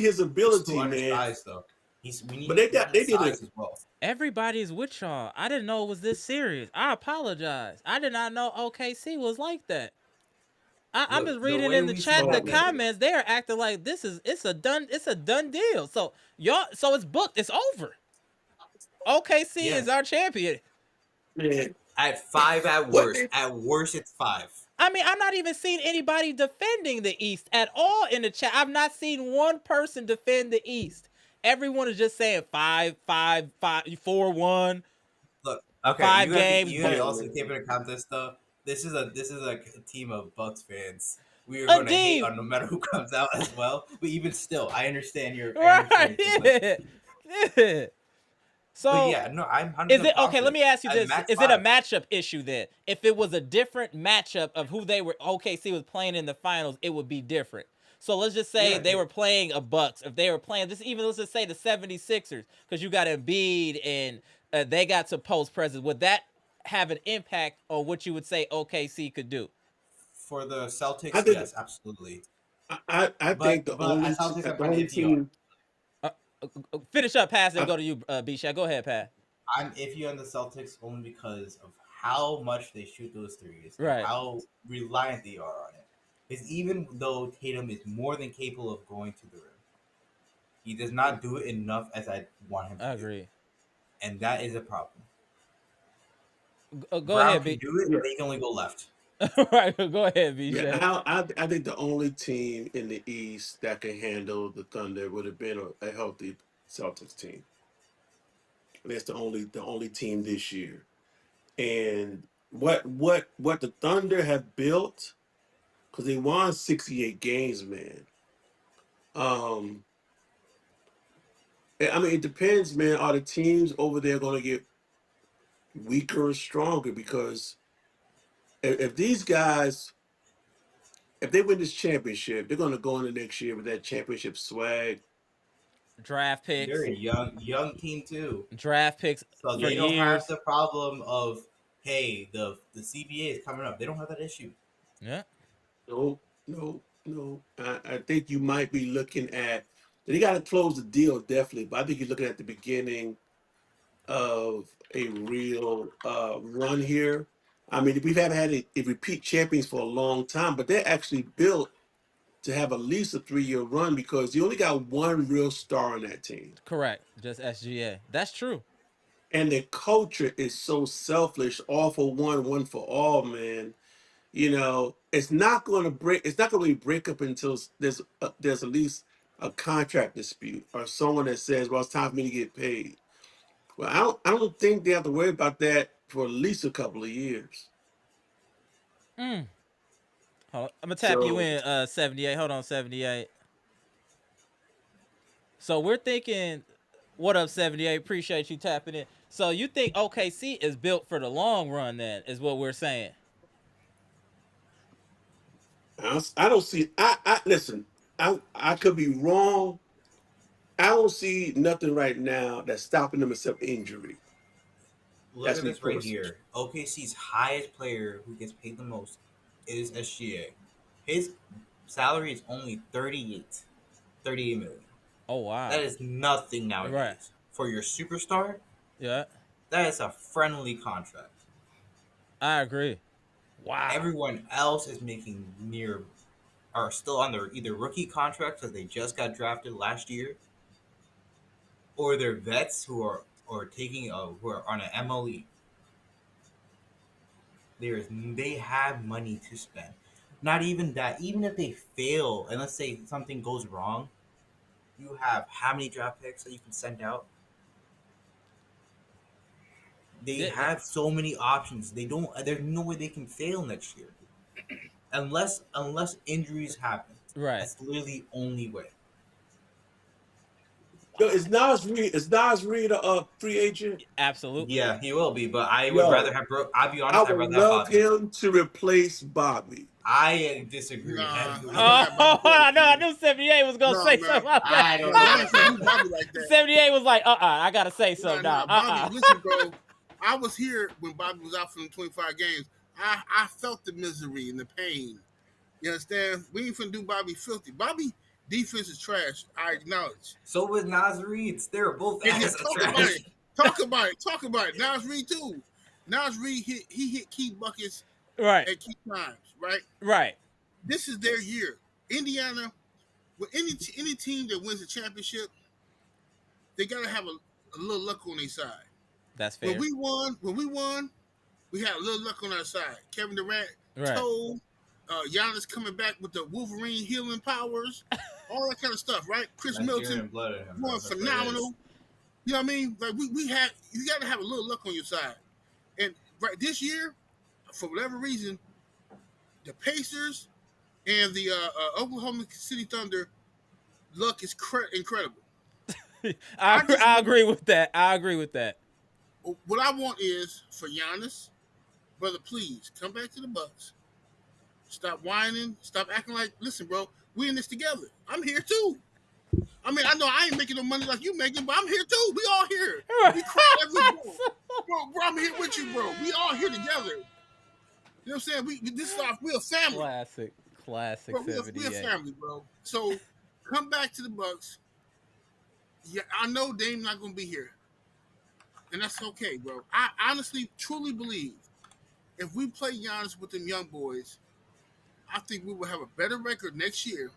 his He's too ability, man. undersized though. But We need they did size it. as well. Everybody is with y'all. I didn't know it was this serious. I apologize. I did not know OKC was like that. I'm Look, just the reading way in the we see chat, Oh the that man, comments. They are acting like it's a done deal. So y'all, so it's booked. It's over. OKC yeah, is our champion. man. at five at What worst. they At worst, it's five. I mean, I'm not even seeing anybody defending the East at all in the chat. I've not seen one person defend the East. Everyone is just saying 4-1, Look, okay, 5 games. you have to yeah, also man. take into account this stuff. This is a team of Bucks fans. We are A going to hate deep, on no matter who comes out as well. But even still, I understand right? your take. Like, Yeah, yeah. but So yeah, no, I'm is 100% it okay? Let positive. me ask you At this: max is it a five, matchup issue then? If it was a different matchup of who they were, OKC was playing in the finals, it would be different. So let's just say yeah, they were playing a Bucks. If they were playing this, even let's just say the 76ers, because you got Embiid and they got to post presence. Would that have an impact on what you would say OKC could do? for the I Celtics, think yes, absolutely. I think But as Celtics, I'm the kind of only iffy on. team Uh, Finish up, pass, and I, go to you, Bisha. Go ahead, Pat. I'm iffy on the Celtics only because of how much they shoot those threes and Right, how reliant they are on it. Because even though Tatum is more than capable of going to the rim, he does not do it enough as I want him to I do, agree. and that is a problem. Go Brown ahead, can B. do it, yeah, but he can only go left. Right, go ahead, yeah. Bisha. I think the only team in the East that can handle the Thunder would have been a healthy Celtics team. That's the only team this year. And what the Thunder have built because they won 68 games, man. Um, I mean, it depends, man. Are the teams over there going to get weaker or stronger? Because if these guys, if they win this championship, they're going to go into next year with that championship swag. Draft They're picks, a young team too, draft picks so for they don't have years. the problem of hey the CBA is coming up. They don't have that issue. Yeah, No, no, no. I think you might be looking at. They got to close the deal definitely, but I think you're looking at the beginning of a real run here. I mean, we've haven't had a repeat champions for a long time, but they're actually built to have at least a 3-year run because you only got one real star on that team. correct. Just SGA. That's true. And their culture is so selfish, all for one, one for all, man. It's not going to break. It's not going to really break up until there's at least a contract dispute or someone that says, "Well, it's time for me to get paid." Well, I don't think they have to worry about that for at least a couple of years. Mm. I'm gonna tap you So in, 78. Hold on, 78. So we're thinking, what up, 78? Appreciate you tapping in. So you think OKC is built for the long run? Then is what we're saying. I don't see. I listen. I could be wrong, I don't see nothing right now that's stopping them except injury. Look That's at me this right personally. here. OKC's highest player who gets paid the most is SGA. His salary is only 38 million. Oh wow. That is nothing Right. nowadays. For your superstar, Yeah. that is a friendly contract. I agree. Wow. Everyone else is making near are still on their either rookie contracts because they just got drafted last year, or they're vets who are or taking who are on an MLE. They have money to spend. Not even that. Even if they fail, and let's say something goes wrong, you have how many draft picks that you can send out? They Yeah, have so many options. They don't. There's no way they can fail next year, unless injuries happen. right. That's literally the only way. Yo, is Nas Reed a free agent? Absolutely. Yeah, he will be, but I would rather Yo, have. I'll be I honest. I'd would rather have love Bobby. him to replace Bobby. I disagree Nah, heavily. I would have Bobby Oh, Portis, no, I man. knew 78 was gonna No, say man. something about I don't No, know. we ain't finna do Bobby like that. 78 was like, I gotta say so, Nah, dog. Bobby, listen, bro. I was here when Bobby was out for the 25 games. I felt the misery and the pain. You understand? We ain't finna do Bobby filthy. Bobby defense is trash. I acknowledge. So was Nas Reed's. They're both And ass talk about trash. it. Talk about it. Talk about it. Nas Reed too. Nas Reed hit key buckets Right, at key times. Right. right. This is their year. Indiana, with any team that wins a championship, they gotta have a little luck on their side. That's When fair. we won, we had a little luck on our side. Kevin Durant, Right. toe, Giannis coming back with the Wolverine healing powers, all that kind of stuff, right? Chris Nigerian Middleton blood in him, bro. going That's what it is. phenomenal. You know what I mean? Like we had, you got to have a little luck on your side. And right this year, for whatever reason, the Pacers and the Oklahoma City Thunder luck is incredible. I just I want agree with that. I agree with that. what I want is for Giannis, brother, please come back to the Bucks. Stop whining. Stop acting like. Listen, bro, we in this together. I'm here too. I mean, I know I ain't making no money like you making, but I'm here too. We all here. We cry every bro. I'm here with you, bro. We all here together. You know what I'm saying? This is we're a family, Classic bro. We're a 78. family, bro. So come back to the Bucks. Yeah, I know Dame not gonna be here, and that's okay, bro. I honestly, truly believe if we play Giannis with them young boys, I think we will have a better record next year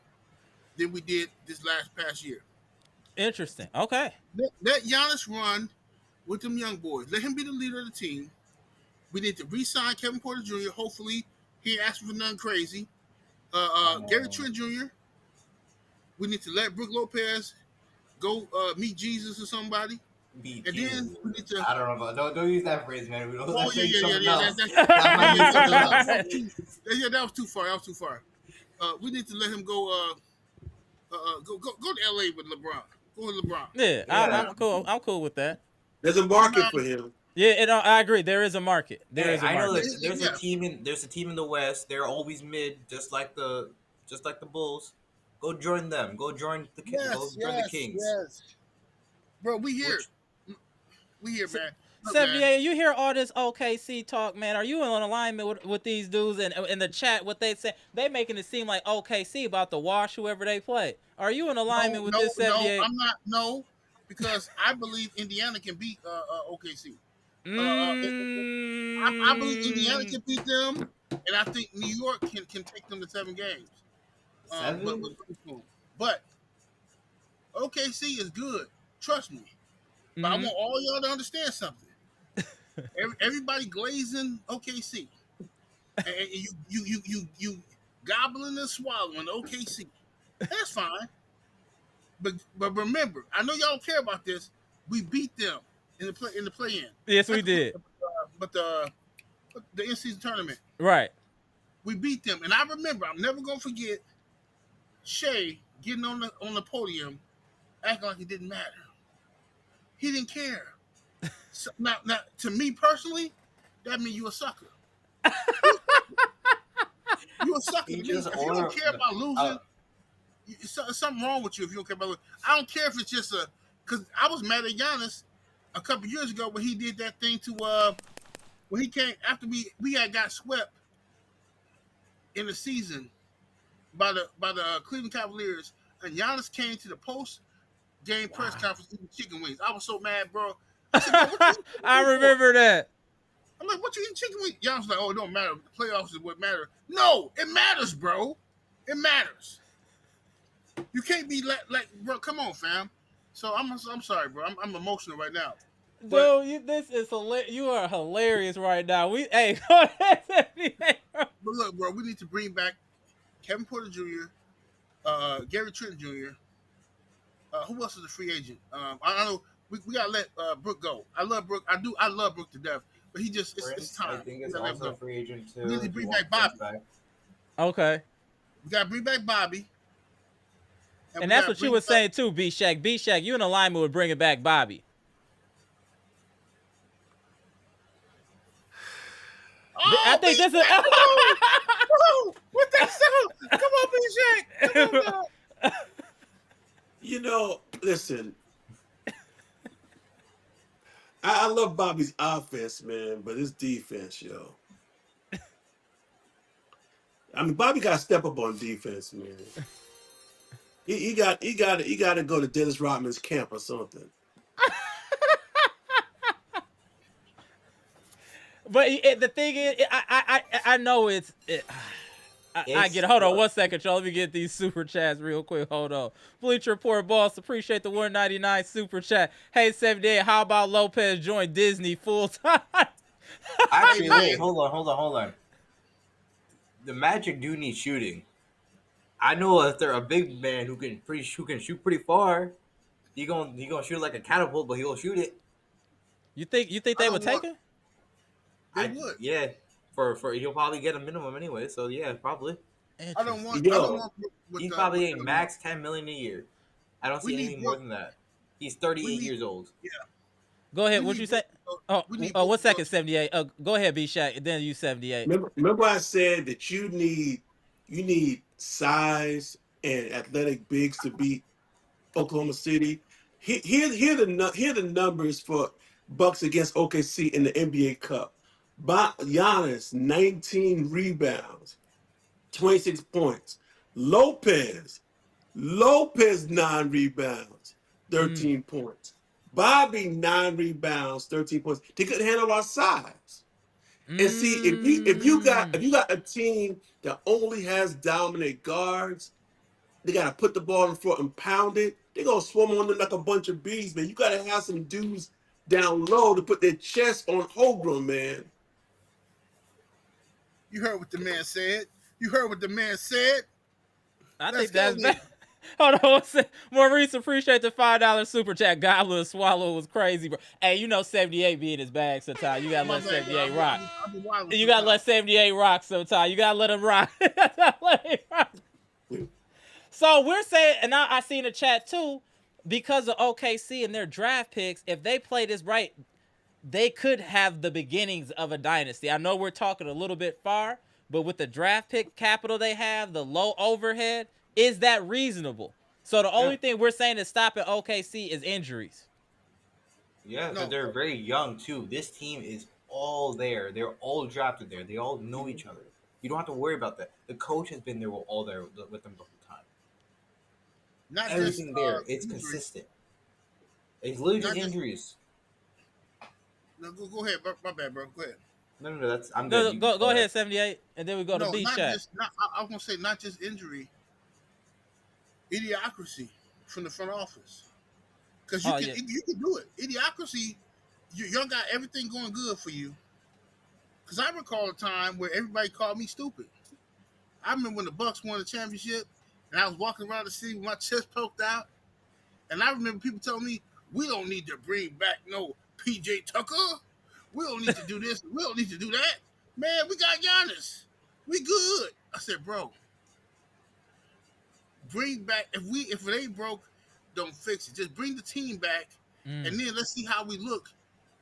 than we did this past year. Interesting. Okay. Let Giannis run with them young boys. Let him be the leader of the team. We need to re-sign Kevin Porter Jr. Hopefully, he ain't asking for nothing crazy. Gary Trent Jr. We need to let Brook Lopez go meet Jesus or somebody. Beat And Jesus. then we need to. I don't know about don't use that phrase, man. Oh That's yeah, saying yeah, yeah, something yeah. else. That That might be something else. that was too far. That was too far. We need to let him go. Go to LA with LeBron. Go with LeBron. Yeah, Yeah. I'm cool. I'm cool with that. There's a market for him. Yeah, I agree. There is a market. There Hey, is a I know market. that there's a team in the West. They're always mid, just like the Bulls. Go join them. Go join the Yes, join the yes, Kings. yes. Bro, we here. Which We here, man. Look, 78, you hear all this OKC talk, man. Are you in alignment with these dudes and in the chat? What they say, they making it seem like OKC about to wash whoever they play. Are you in alignment with this 78? I'm not. No, because I believe Indiana can beat OKC. I believe Indiana Mm, can beat them, and I think New York can take them to 7 games. seven? But OKC is good. Trust me. But I mhm. want all y'all to understand something. Everybody glazing OKC, and you gobbling and swallowing OKC. That's fine. But remember, I know y'all don't care about this. We beat them in the play in. Yes, we did. But the in-season tournament, Right. we beat them, and I remember. I'm never gonna forget Shea getting on the podium, acting like it didn't matter. He didn't care. So, now, to me personally, that means you a sucker. You a sucker. He To me. just If you don't care about losing, something wrong with you if you don't care about it. I don't care if it's just a because I was mad at Giannis a couple years ago when he did that thing to when he came after we had got swept in the season by the Cleveland Cavaliers and Giannis came to the post game press conference eating chicken wings. I was so mad, bro. I said, bro, what you eating chicken I wings for? remember that. I'm like, what you eating chicken wings? Giannis was like, oh, it don't matter. The playoffs is what matter. No, it matters, bro. It matters. You can't be like bro. Come on, fam. So I'm sorry, bro. I'm emotional right now. But Dude, this is hilarious. You are hilarious right now. Hey, go ahead, NBA, bro. but look, bro, we need to bring back Kevin Porter Jr., Gary Trent Jr. Who else is a free agent? I don't know. We gotta let Brook go. I love Brook. I love Brook to death. But he just it's I time. think We it's gotta let him also a go. free agent too. We need to if you bring want back Bobby. back. Okay. We gotta bring back Bobby. And we that's gotta what you bring were back. saying too, B-Shack. B-Shack, you in alignment with bringing back Bobby. I Oh, think this is. B-Shaq, come on, bro! What that sound? Come on, B-Shaq. Come on now. You know, listen, I love Bobby's offense, man, but his defense, yo. I mean, Bobby got to step up on defense, man. He got to go to Dennis Rodman's camp or something. But the thing is, I know I It's get it. Hold on what 1 second, y'all. Let me get these super chats real quick. Hold on. Bleacher Report Boss, appreciate the 199 super chat. Hey, 78, how about Lopez join Disney full time? Hey actually wait, man, hold on. The Magic do need shooting. I know if they're a big man who can shoot pretty far, he gonna shoot like a catapult, but he'll shoot it. You think I they would don't take want. him? They would. Yeah, for he'll probably get a minimum anyway. So yeah, probably I don't Interesting. want. I don't Yo, want with he's the with probably a the. max 10 million a year. I don't We see need anything more Brook. than that. He's We 38 need. years old. Yeah, Go ahead. we What you need say? Brook. Oh, We need oh, Brook one to go. second, 78. Go ahead, B Shaq. Then you 78. remember I said that you need size and athletic bigs to beat Oklahoma City. Here the numbers for Bucks against OKC in the NBA Cup. Giannis 19 rebounds, 26 points. Lopez 9 rebounds, Mm, 13 points. Bobby 9 rebounds, 13 points. They couldn't handle our size. And see, mm. if you got a team that only has dominant guards, they gotta put the ball in front and pound it. They're gonna swarm on them like a bunch of bees, man. You gotta have some dudes down low to put their chest on Holgram, man. You heard what the man said. You heard what the man said. I Let's think go that's then. bad. Hold on, Maurice, appreciate the $5 super chat. Gobbler Swallow was crazy, bro. Hey, 78 be in his bag sometimes. You gotta My let bad, bro. 78 rock. I've been wilding You gotta let sometimes. 78 rock sometimes. You gotta let him rock. Let him rock. So we're saying, and I see in the chat too, because of OKC and their draft picks, if they play this right, they could have the beginnings of a dynasty. I know we're talking a little bit far, but with the draft pick capital they have, the low overhead, is that reasonable? So the Yeah, only thing we're saying is stopping OKC is injuries. yeah, because No, they're very young too. This team is all there. They're all drafted there. They all know each other. You don't have to worry about that. The coach has been there all there with them the whole time. not just Everything there, it's injuries. consistent. It's literally just Not just. injuries. No, go ahead. My bad, bro. Go ahead. No, that's I'm good. No, You go go go ahead. ahead, 78, and then we go to No, B not chat. just. Not. I was gonna say not just injury. Idiocracy from the front office. Because Oh yeah. you can do it. Idiocracy. Y'all got everything going good for you. Because I recall a time where everybody called me stupid. I remember when the Bucks won the championship, and I was walking around the city with my chest poked out, and I remember people telling me, "We don't need to bring back no PJ Tucker. We don't need to do this. We don't need to do that. Man, we got Giannis. We good." I said, "Bro, bring back if it ain't broke, don't fix it. Just bring the team back, Mm. and then let's see how we look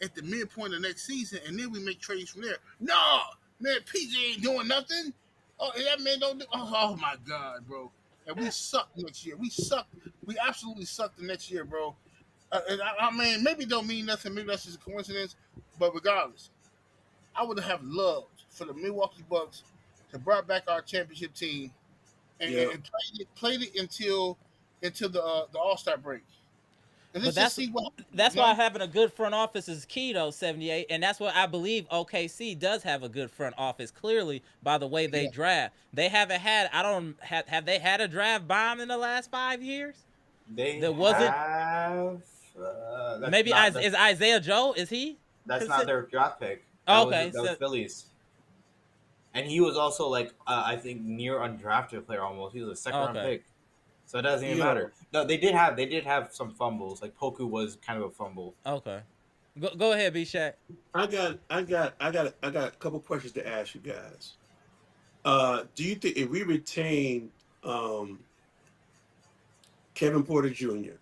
at the midpoint of next season, and then we make trades from there." No, man, PJ ain't doing nothing. Oh, and that man don't do. Oh my God, bro. and we sucked next year. We sucked. We absolutely sucked the next year, bro. And I mean, maybe it don't mean nothing. Maybe that's just a coincidence. But regardless, I would have loved for the Milwaukee Bucks to brought back our championship team Yeah. and played it until the All Star break. And But let's just see what that's you why know. having a good front office is key, though. 78, and that's what I believe. OKC does have a good front office. Clearly, by the way they Yeah, draft, they haven't had. I don't have they had a draft bomb in the last 5 years? They That wasn't have that's maybe not Is Isaiah Joe? Is he? that's not their draft pick. Oh, okay, That was so Phillies, and he was also like I think near undrafted player almost. He was a second round okay. pick, so it doesn't even Yo, matter. No, they did have some fumbles. Like Poku was kind of a fumble. Okay. Go ahead, B Shaq. I got a couple questions to ask you guys. Do you think if we retain um, Kevin Porter Jr.,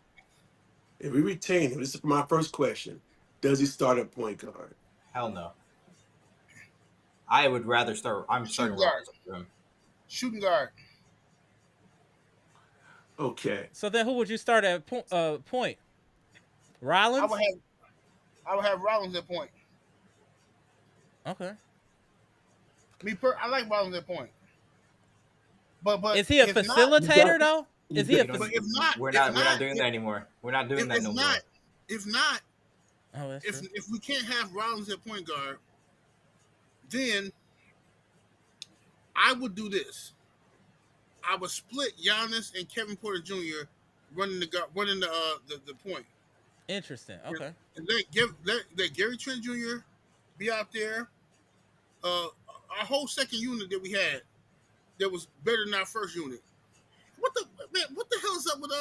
if we retain him, this is my first question: does he start at point guard? Hell no. I would rather start. I'm shooting starting guard, Rollins over him. shooting guard. Okay. So then, who would you start at point? I would Rollins. have I would have Rollins at point. Okay. I like Rollins at point. But Is he a if not, You got, facilitator though? you Is he a got, You but don't. if We're not not, doing that anymore. We're not doing that if no more. not, if not, Oh, that's true. if we can't have Rollins at point guard, then I would do this. I would split Giannis and Kevin Porter Jr. running the point, Interesting. Okay. and let Gary Trent Jr. be out there. Our whole second unit that we had that was better than our first unit. What the man? What the hell is up with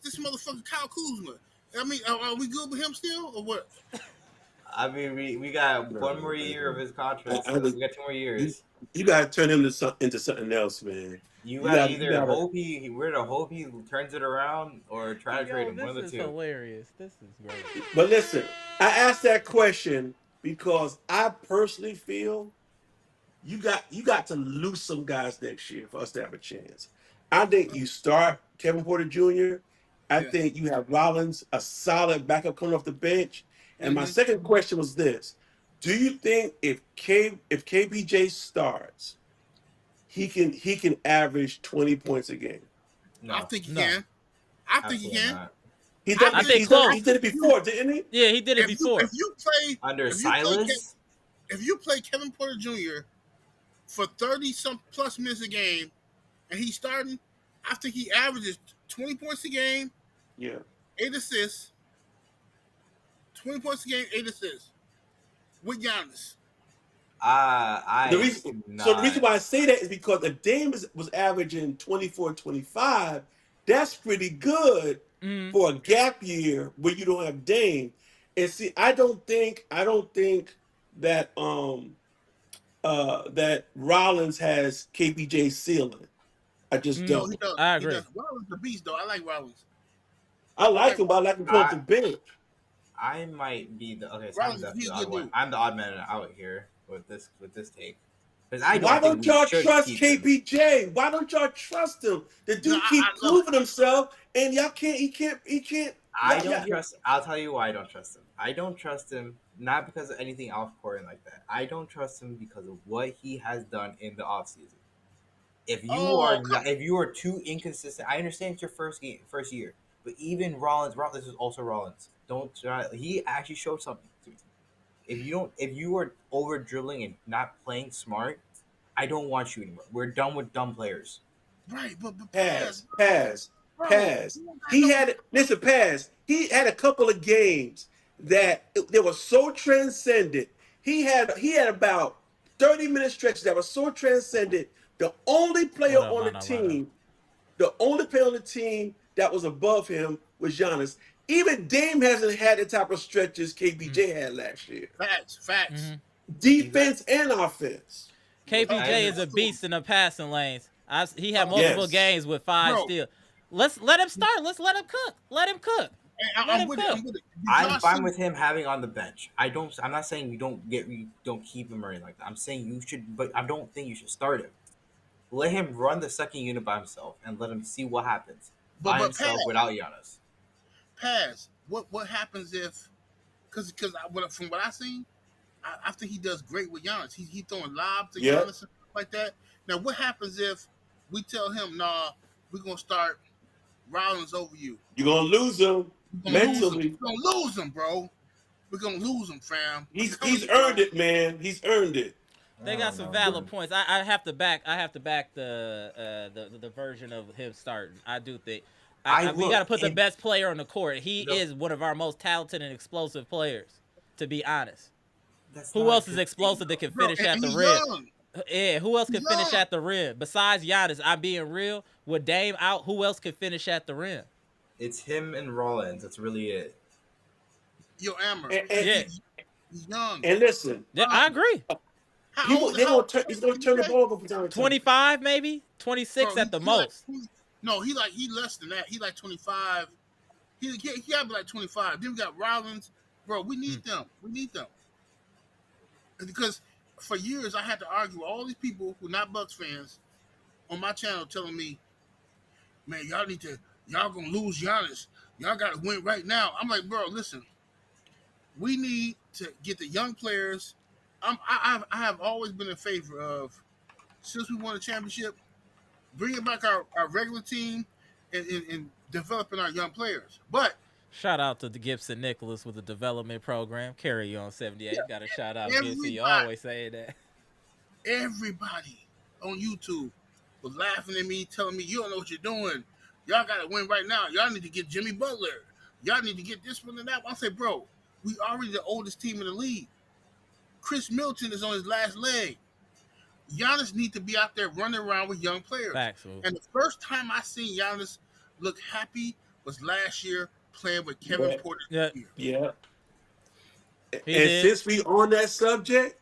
this motherfucker Kyle Kuzma? I mean, are we good with him still or what? I mean, we got no, one more man. year of his contract. I We think got 2 more you, years. you got to turn him into something else, man. You You gotta got you either got to. hope we're to hope he turns it around or try to trade Yo, him. One this of the is two. hilarious. This is great. But listen, I asked that question because I personally feel you got to lose some guys next year for us to have a chance. I think you start Kevin Porter Jr. I Yeah. think you have Rollins, a solid backup coming off the bench. And my Mm-hmm. second question was this: do you think if KBJ starts, he can average 20 points a game? I No, think he No, can. I think he absolutely can. not. He I done, I he, think think he's done, he close. did it before, didn't he? Yeah, he did it before. Under if you play Silas, if you play Kevin Porter Jr. for 30 some plus minutes a game and he's starting, I think he averages 20 points a game, Yeah. 8 assists, 20 points a game, 8 assists with Giannis. The I reason, do so the reason not. why I say that is because if Dame was averaging 24, 25, that's pretty good Mm. for a gap year where you don't have Dame. And see, I don't think that Rollins has KPJ ceiling. I just Mm. No, he don't. does. I He agree. does. Rollins the beast though. I like Rollins. I I like like him, but I Rollins. like him coming off I the bench. I might be the okay. So I'm Rollins, definitely he's a the odd good one. dude. I'm the odd man out here with this take because I Why don't think don't we y'all should trust keep him. KPJ? Why don't y'all trust him? The No, dude I keep love it. proving himself, and y'all can't. He can't. I Y'all, don't y'all, trust. I'll tell you why I don't trust him. I don't trust him not because of anything off court and like that. I don't trust him because of what he has done in the offseason. Oh, If you are too inconsistent, I understand it's your first year, but even Rollins is also Rollins. Don't try. He actually showed something to me. If you are over dribbling and not playing smart, I don't want you anymore. We're done with dumb players. right, but pass, pass, pass, bro. pass. You don't got He no. had listen, pass. He had a couple of games that they were so transcendent. He had about 30-minute stretches that were so transcendent. The only player What up, on the Mono? What up? team, the only player on the team that was above him was Giannis. Even Dame hasn't had the type of stretches Mm. KBJ had last year. Facts. Mm-hmm. He's not. Defense and offense. Look, I KPJ is a understand. beast in the passing lanes. He had Uh, multiple Yes. games with 5 bro, steals. Let's let him start. Let's let him cook. Let him cook. and Let I'm him with it. cook. I'm with it. Did I'm y'all fine see? with him having on the bench. I don't. I'm not saying you don't keep him or anything like that. I'm saying you should, but I don't think you should start him. Let him run the second unit by himself and let him see what happens by But himself without Giannis. Paz, what happens if? Because from what I seen, I think he does great with Giannis. He throwing lobs to Yep. Giannis and stuff like that. Now, what happens if we tell him, nah, we're gonna start Rollins over you? You're gonna lose him We're gonna lose him. mentally. We're gonna lose him, bro. We're gonna lose him, fam. I'm telling He's you, earned bro. it, man. He's earned it. They got some valid points. I have to back the version of him starting. I do think we got to put the best player on the court. He is one of our most talented and explosive players, to be honest. Who else is explosive that can finish at the rim? Young. Yeah, who else can He's finish young. at the rim? Besides Giannis, I'm being real. With Dame out, who else can finish at the rim? It's him and Rollins. That's really it. Yo, Amber. Yeah. He's young. And listen, Yeah, I agree. He's gonna turn the ball over for time. 25 maybe? 26 Bro, at the most. He less than that. He like 25. He gotta be like 25. Then we got Rollins. Bro, we need them. We need them. Because for years I had to argue with all these people who are not Bucks fans on my channel telling me, man, y'all gonna lose Giannis. Y'all gotta win right now. I'm like, bro, listen. We need to get the young players. I have always been in favor of, since we won the championship, bringing back our regular team and developing our young players. But shout out to the Gibson Nicholas with the development program. Carry on 78. Got a shout out everybody, Gibson. You always say that. Everybody on YouTube was laughing at me, telling me, you don't know what you're doing. Y'all got to win right now. Y'all need to get Jimmy Butler. Y'all need to get this one and that one. I say, bro, we already the oldest team in the league. Chris Middleton is on his last leg. Giannis need to be out there running around with young players. Facts, and the first time I seen Giannis look happy was last year playing with Kevin Porter. Yeah. Since we on that subject,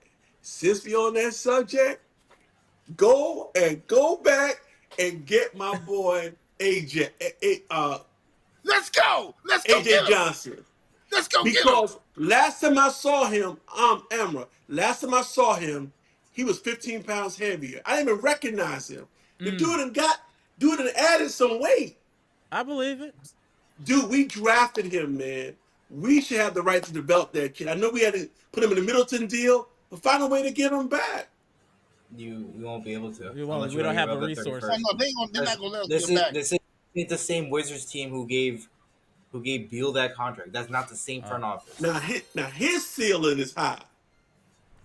go back and get my boy AJ. Let's go. AJ Johnson. Let's go because last time I saw him, Amara. Last time I saw him, he was 15 pounds heavier. I didn't even recognize him. The dude added some weight. I believe it. Dude, we drafted him, man. We should have the right to develop that kid. I know we had to put him in the Middleton deal, but find a way to get him back. You won't be able to. We don't have a resource. They're not gonna let us get back. This is the same Wizards team who gave Beal that contract. That's not the same front office. Now his ceiling is high.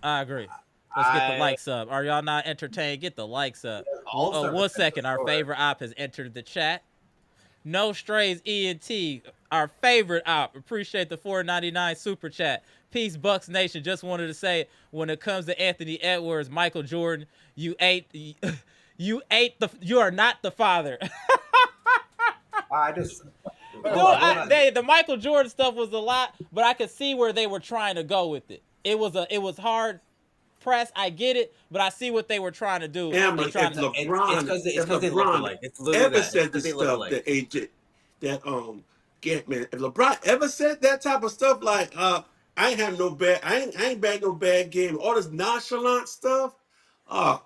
I agree. Let's get the likes up. Are y'all not entertained? Get the likes up. 1 second. Our favorite op has entered the chat. No Strays ENT, our favorite op. Appreciate the $4.99 super chat. Peace, Bucks Nation. Just wanted to say, when it comes to Anthony Edwards, Michael Jordan, you are not the father. The Michael Jordan stuff was a lot, but I could see where they were trying to go with it. It was hard press. I get it, but I see what they were trying to do. Yeah, but if LeBron ever said the stuff that AJ, if LeBron ever said that type of stuff, like I ain't bad no bad game, all this nonchalant stuff.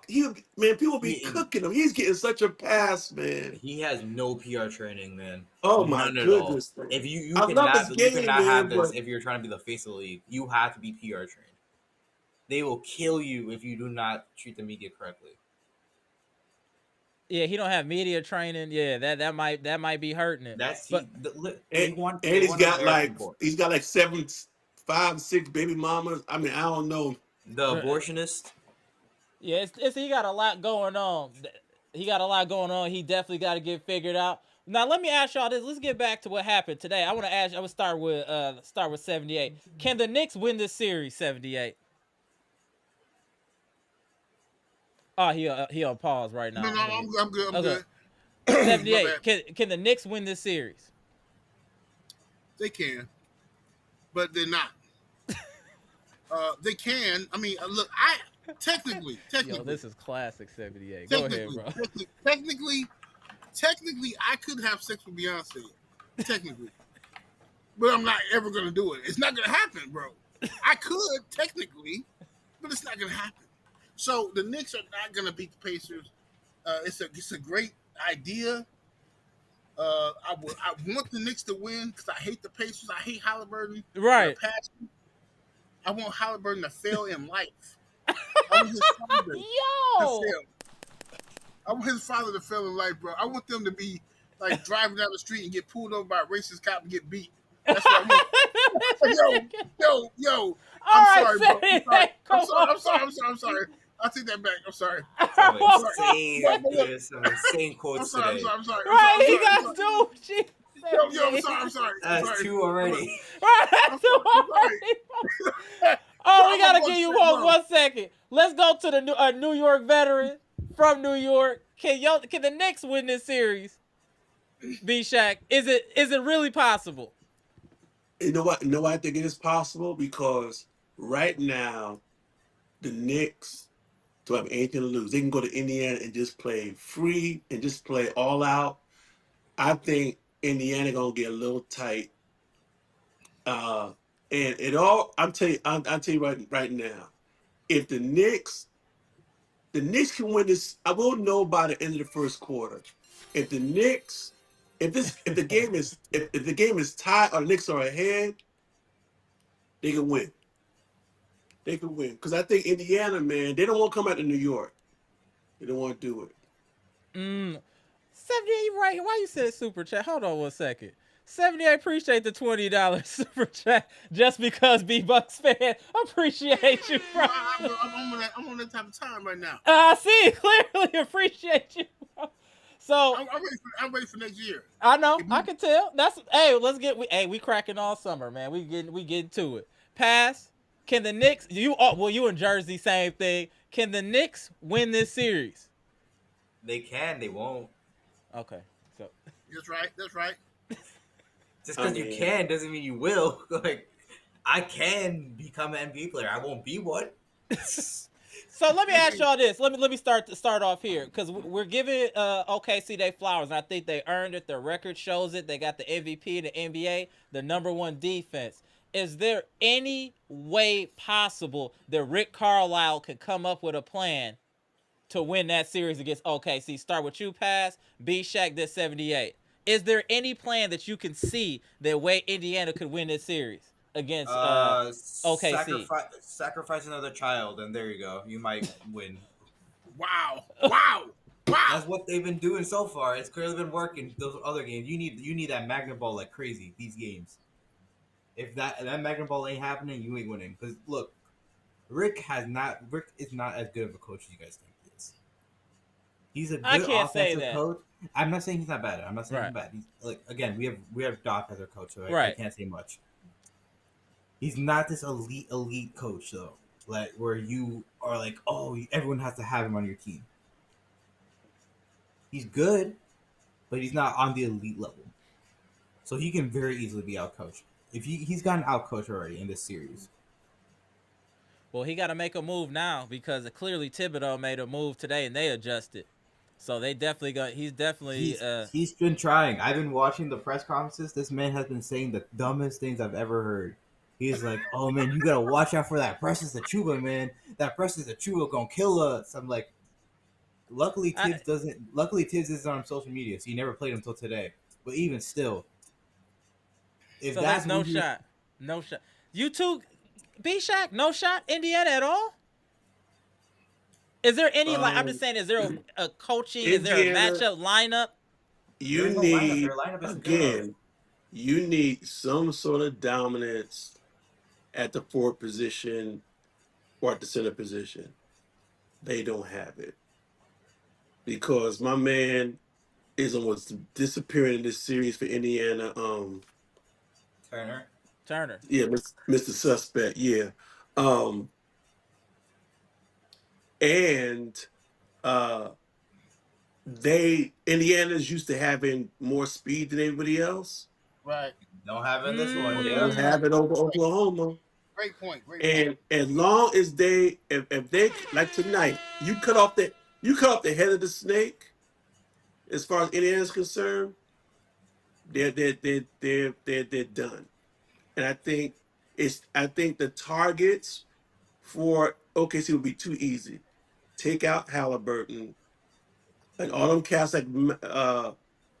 People be cooking him. He's getting such a pass, man. He has no PR training, man. Oh my goodness! If you cannot have this, if you're trying to be the face of the league, you have to be PR trained. They will kill you if you do not treat the media correctly. Yeah, he don't have media training. Yeah, that might be hurting him. He's got like 5, 6 baby mamas. I mean, I don't know. The abortionist. Yeah, he got a lot going on. He definitely got to get figured out. Now let me ask y'all this. Let's get back to what happened today. I want to ask. I would start with 78. Can the Knicks win this series? 78. Oh, he on pause right now. No, I'm good. I'm good. 78. Can the Knicks win this series? They can, but they're not. They can. I mean, look, technically. Yo, this is classic 78. Go ahead, bro. Technically, I could have sex with Beyonce. Technically, but I'm not ever gonna do it. It's not gonna happen, bro. I could technically, but it's not gonna happen. So the Knicks are not gonna beat the Pacers. It's a great idea. I want the Knicks to win because I hate the Pacers. I hate Halliburton with a Right. passion. I want Halliburton to fail in life. I want his father to Yo. fail. I want his father to fail in life, bro. I want them to be like driving down the street and get pulled over by a racist cop and get beat. That's what I want. Yo. All I'm right, sorry, bro. I'm sorry. Saturday. I'm Come sorry. on. I'm sorry. I'm sorry. I'm sorry. I'll take that back. I'm sorry. Some I'm sorry. insane, But look, there's some insane I'm quotes sorry. I'm today. sorry. I'm sorry. I'm sorry. Right, I'm he sorry. I'm got sorry. two. Yo, I'm sorry. I'm sorry. I'm That's sorry. two already. Right, I'm that's two sorry. I'm sorry. already. Yo, Oh, we I'm a gotta give Bucks you fan, bro. one second. Let's go to the New York veteran from New York. Can the Knicks win this series? B Shaq, is it really possible? You know what? You know why I think it is possible? Because right now, the Knicks don't have anything to lose. They can go to Indiana and just play free and just play all out. I think Indiana gonna get a little tight. Uh, and it all I'll tell you right now, if the Knicks can win this, I will know by the end of the first quarter. If the Knicks, if the game is tied or the Knicks are ahead, they can win. They can win. Because I think Indiana, man, they don't want to come out to New York. They don't want to do it. Mm. 78, right? Why you said super chat? Hold on one second. 78, appreciate the $20 super chat just because B Bucks fan. Appreciate you, bro. I'm on that type of time right now. I see, clearly appreciate you, bro. So I'm ready for next year. I know, If I we, can tell. That's hey, we cracking all summer, man. We getting to it. Pass. Can the Knicks? You in Jersey? Same thing. Can the Knicks win this series? They can, they won't. Okay, so that's right. That's right. Just I because you mean, can doesn't mean you will. Like, I can become an NBA player. I won't be one. so let me I ask mean, y'all this. Let me start off here because we're giving OKC they flowers, and I think they earned it. Their record shows it. They got the MVP in the NBA, the number one defense. Is there any way possible that Rick Carlisle could come up with a plan to win that series against OKC? Start with you, Pass. B Shaq did 78. Is there any plan that you can see that way Indiana could win this series against OKC? Sacrifice another child, and there you go. You might win. wow, wow, wow. That's what they've been doing so far. It's clearly been working. Those other games, you need that magnet ball like crazy. These games, if that magnet ball ain't happening, you ain't winning. Because look, Rick is not as good of a coach as you guys think he is. He's a I good can't say offensive that. coach. I'm not saying he's not bad. I'm not saying Right. he's bad. He's like, again, we have Doc as our coach, so I Right. can't say much. He's not this elite coach though. Like where you are like, oh, everyone has to have him on your team. He's good, but he's not on the elite level. So he can very easily be outcoached. He's gotten outcoached already in this series. Well, he got to make a move now because clearly Thibodeau made a move today and they adjusted. So they definitely got. He's definitely. He's been trying. I've been watching the press conferences. This man has been saying the dumbest things I've ever heard. He's like, "Oh man, you gotta watch out for that Precious Achuba, man. That Precious Achuba gonna kill us." I'm like, Luckily, Tibbs isn't on social media, so he never played him until today. But even still, if So there's that's no what you shot. No shot. You two, B Shaq, no shot. Indiana at all. Is there any like? I'm just um, saying. Is there a coaching? Is there a Indiana, matchup lineup? you there's no lineup. need Their lineup isn't good enough. again, you need some sort of dominance at the forward position or at the center position. They don't have it because my man is almost disappearing in this series for Indiana. Turner. Turner. Yeah, Mr. Suspect. Yeah, um, and uh, they Indiana's used to having more speed than anybody else. Right. Don't have it in this one. They Yeah. don't Mm. have it over Oklahoma. Great point. Great point. And as long as if they like tonight, you cut off the head of the snake. As far as Indiana's concerned, they're done. And I think the targets for OKC would be too easy. Take out Halliburton, Like all them cats like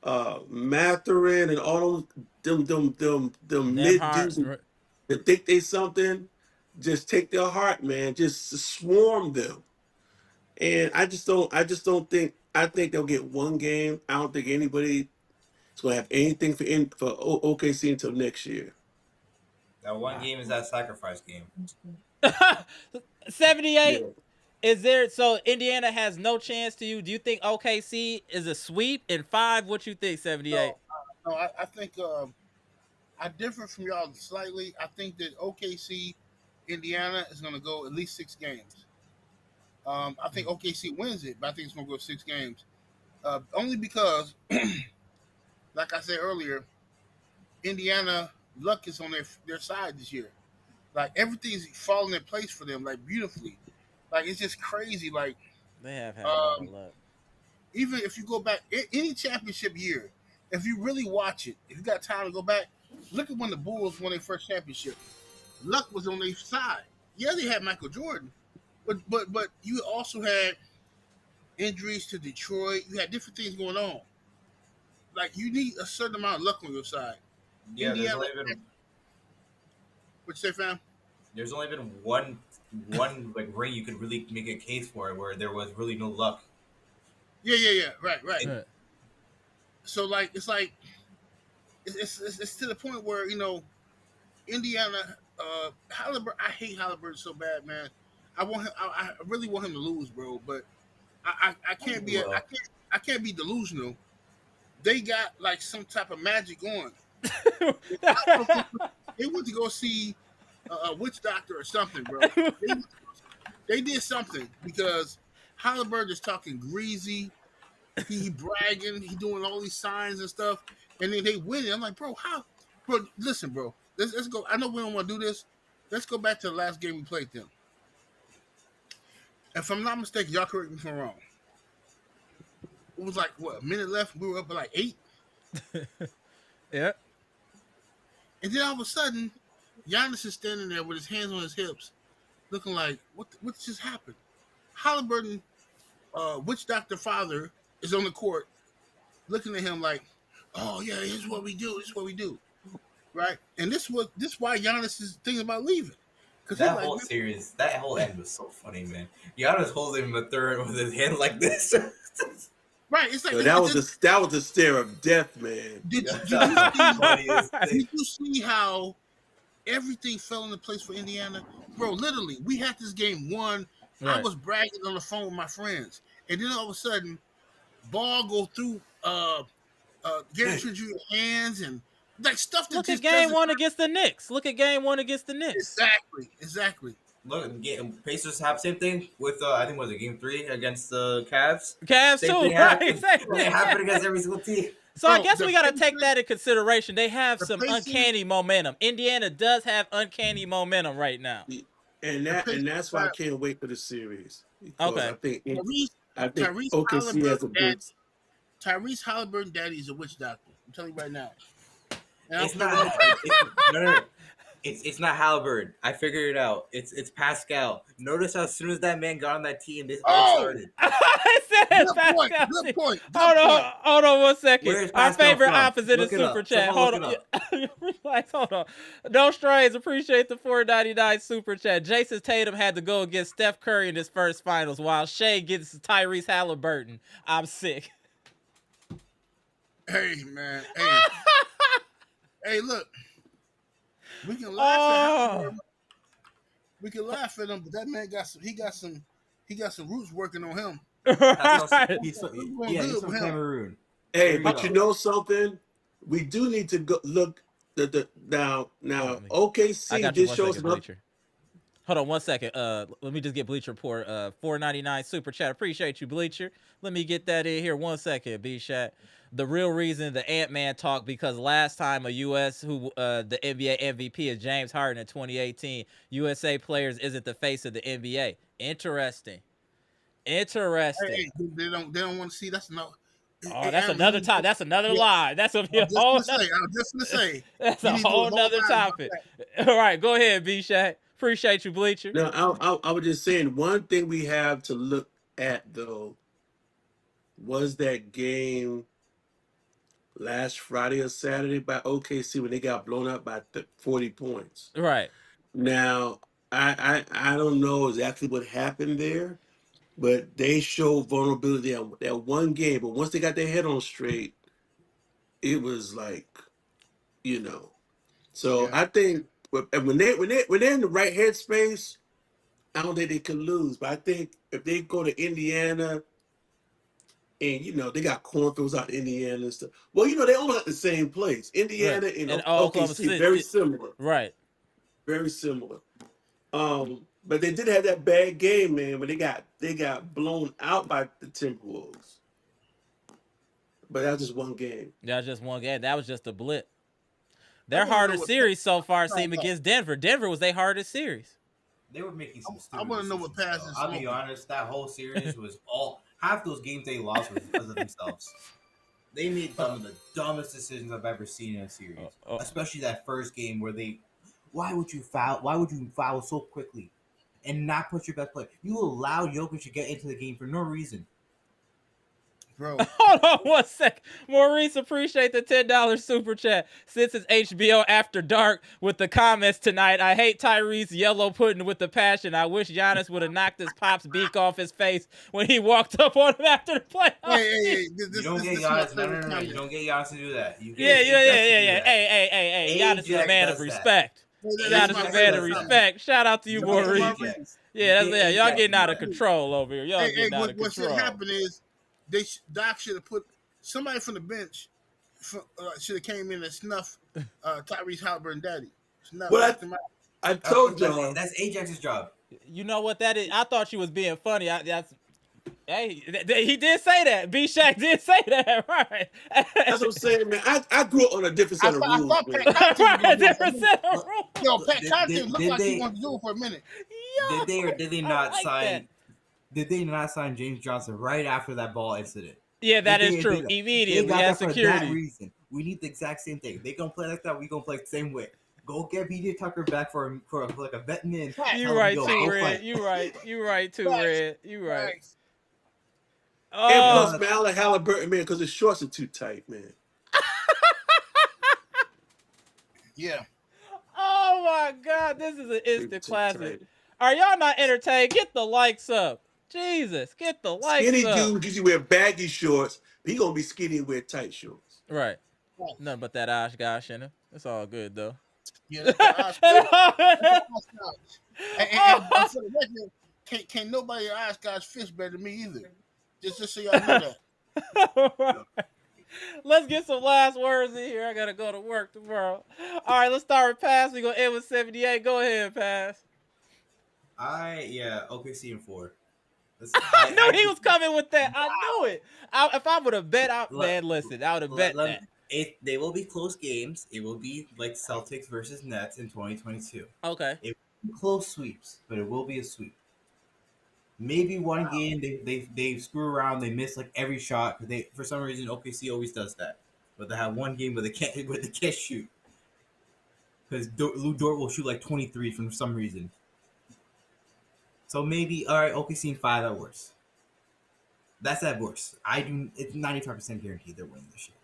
Matherin and all them mid Nemhart. dudes that think they something, just take their heart, man. Just swarm them. And I just don't think I think they'll get one game. I don't think anybody is gonna have anything for OKC until next year. That one game is that sacrifice game. 78. Yeah. Is there so Indiana has no chance to you? Do you think OKC is a sweep in 5? What you think, 78? No, I think I differ from y'all slightly. I think that OKC, Indiana is going to go at least 6 games. I think OKC wins it, but I think it's going to go 6 games. Only because, like I said earlier, Indiana luck is on their side this year. Like everything's falling in place for them, like beautifully. Like it's just crazy. Like They have had a lot of um, luck. even if you go back any championship year, if you really watch it, if you got time to go back, look at when the Bulls won their first championship. Luck was on their side. Yeah, they had Michael Jordan, but you also had injuries to Detroit. You had different things going on. Like you need a certain amount of luck on your side. Yeah, Indiana, what you say, fam? there's only been one like ring you could really make a case for it where there was really no luck. Yeah. Right. Right. So like it's to the point where Indiana, Haliburton. I hate Haliburton so bad, man. I want him. I really want him to lose, bro. But I can't be. Well, I can't be delusional. They got like some type of magic on. They went to go see a witch doctor or something, bro. They did something because Halliburton is talking greasy. He bragging. He doing all these signs and stuff, and then they win it. I'm like, bro, how? Bro, listen, bro. Let's go. I know we don't want to do this. Let's go back to the last game we played them. If I'm not mistaken, y'all correct me if I'm wrong. It was like what, a minute left. We were up by like 8, Yeah. and then all of a sudden, Giannis is standing there with his hands on his hips, looking like what just happened? Halliburton, witch doctor father, is on the court, looking at him like, oh yeah, here's what we do. This is what we do, right? And this why Giannis is thinking about leaving. Because that whole series, that whole end was so funny, man. Giannis holding him a third with his hand like this. right, it's like Yo, that was the stare of death, man. Did you see how everything fell into place for Indiana? Bro, literally, we had this game won. Right. I was bragging on the phone with my friends. And then all of a sudden, ball go through get into your hands and like stuff that Look just at game doesn't 1 against the Knicks. Look at game 1 against the Knicks. Exactly. Look, Pacers have same thing with I think was it game 3 against the Cavs. Cavs Same too, thing right? happened. Same It thing. happened against every single team. So Bro, I guess the we got to Pacers- take that in consideration. They have the some Pacers- uncanny momentum. Indiana does have uncanny momentum right now. And that's why I can't wait for the series. Because Okay. I think Tyrese OKC has a good. Tyrese Haliburton daddy is a witch doctor. I'm telling you right now. And It's not. No. It's not Haliburton. I figured it out. It's Pascal. Notice how as soon as that man got on that team, this all started. I said Pascal. Good point. Hold on 1 second. Where's Our Pascal favorite from? opposite Look is it up. Super Chat. Someone Hold look on. Relax, hold on. No strays. Appreciate the $4.99 Super Chat. Jason Tatum had to go against Steph Curry in his first finals while Shea gets Tyrese Haliburton. I'm sick. Hey, man. Hey, look. We can laugh at him. We can laugh at him, but that man got some roots working on him. He's from Cameroon. Hey, but you know something? We do need to go look now. OKC this shows up. Hold on 1 second. Let me just get Bleacher Report. $4.99 Super Chat. Appreciate you, Bleacher. Let me get that in here 1 second, B-Shat. The real reason the Ant-Man talk because last time a U.S. the NBA MVP is James Harden in 2018. USA players isn't the face of the NBA. Interesting. Hey, they don't want to see. That's no. Oh, that's another time. That's another lie. That's a whole. I was just gonna say. That's a whole nother topic. All right, go ahead, B-Shat. Appreciate you, Bleacher. Now, I was just saying one thing we have to look at though was that game last Friday or Saturday by OKC when they got blown up by 40 points. Right. Now, I don't know exactly what happened there, but they showed vulnerability at that one game. But once they got their head on straight, it was like, you know. So Yeah. I think when they're in the right headspace, I don't think they can lose. But I think if they go to Indiana and they got cornfields out in Indiana and stuff. Well, they all at the same place. Right. Indiana and And Oklahoma OKC, City. very similar. Right. Very similar. But they did have that bad game, man, when they got blown out by the Timberwolves. But that was just one game. That was just one game. That was just a blip. I Their want to know hardest what series so far Pass seemed up. against Denver. Denver was their hardest series. They were making some I stupid want to know what decisions, Pass though. is I'll be smoking. honest, that whole series was all half those games they lost was because of themselves. They made some of the dumbest decisions I've ever seen in a series. Especially that first game where why would you foul? Why would you foul so quickly and not put your best player? You allowed Jokic to get into the game for no reason. Bro, Hold on one sec. Maurice, appreciate the $10 super chat. Since it's HBO After Dark with the comments tonight, I hate Tyrese yellow pudding with the passion. I wish Giannis would have knocked his pop's beak off his face when he walked up on him after the playoffs. hey, You don't get Giannis. No. You don't get Giannis to do that. You Yeah. get AJ to do that. Hey. Giannis is a man of does that. respect. Giannis is a man of respect. Shout out to you, Maurice. Yeah, y'all getting out of control over here. Y'all getting out of what should control. happen is Doc should have put somebody from the bench should have came in and snuffed Tyrese Haliburton daddy. Well, I told y'all. That's Ajax's job. You know what that is? I thought you was being funny. Hey, he did say that. B Shaq did say that, right? That's what I'm saying, man. I grew up on a different set of rules, man. Right, different set of rules. Yo, Pat Connaughton looked like he wanted to do it for a minute. Did they or did they not like sign? that. Did they not sign James Johnson right after that ball incident? Yeah, that is true. Immediately, they got had that for security. that reason. We need the exact same thing. They gonna play like that. We gonna play the same way. Go get PJ Tucker back for like a vet man. You right too, Red. You right too, Red. You right. And plus, man, I like Haliburton, man, because his shorts are too tight, man. Yeah. Oh my God, this is an instant classic. Are y'all not entertained? Get the likes up. Jesus, get the likes Skinny up. dude usually wear baggy shorts, but he gonna be skinny and wear tight shorts. Right. Nothing but that Oshkosh in him. It's all good though. Yeah, that's the and for the record, can't nobody Oshkosh fish better than me either. Just so y'all know that. Let's get some last words in here. I gotta go to work tomorrow. All right, let's start with Pass. We gonna end with 78. Go ahead, Pass. OKC in 4. I knew he was coming with that. I knew it. If I would have bet, listen, I would have bet that. They will be close games. It will be like Celtics versus Nets in 2022. Okay. It will be close sweeps, but it will be a sweep. Maybe one game they screw around, they miss like every shot because they for some reason OKC always does that. But they have one game where they can't shoot because Lou Dort will shoot like 23 from some reason. So maybe all right, OKC in 5 at worst. That's at worst. It's 95% guaranteed they're winning this year.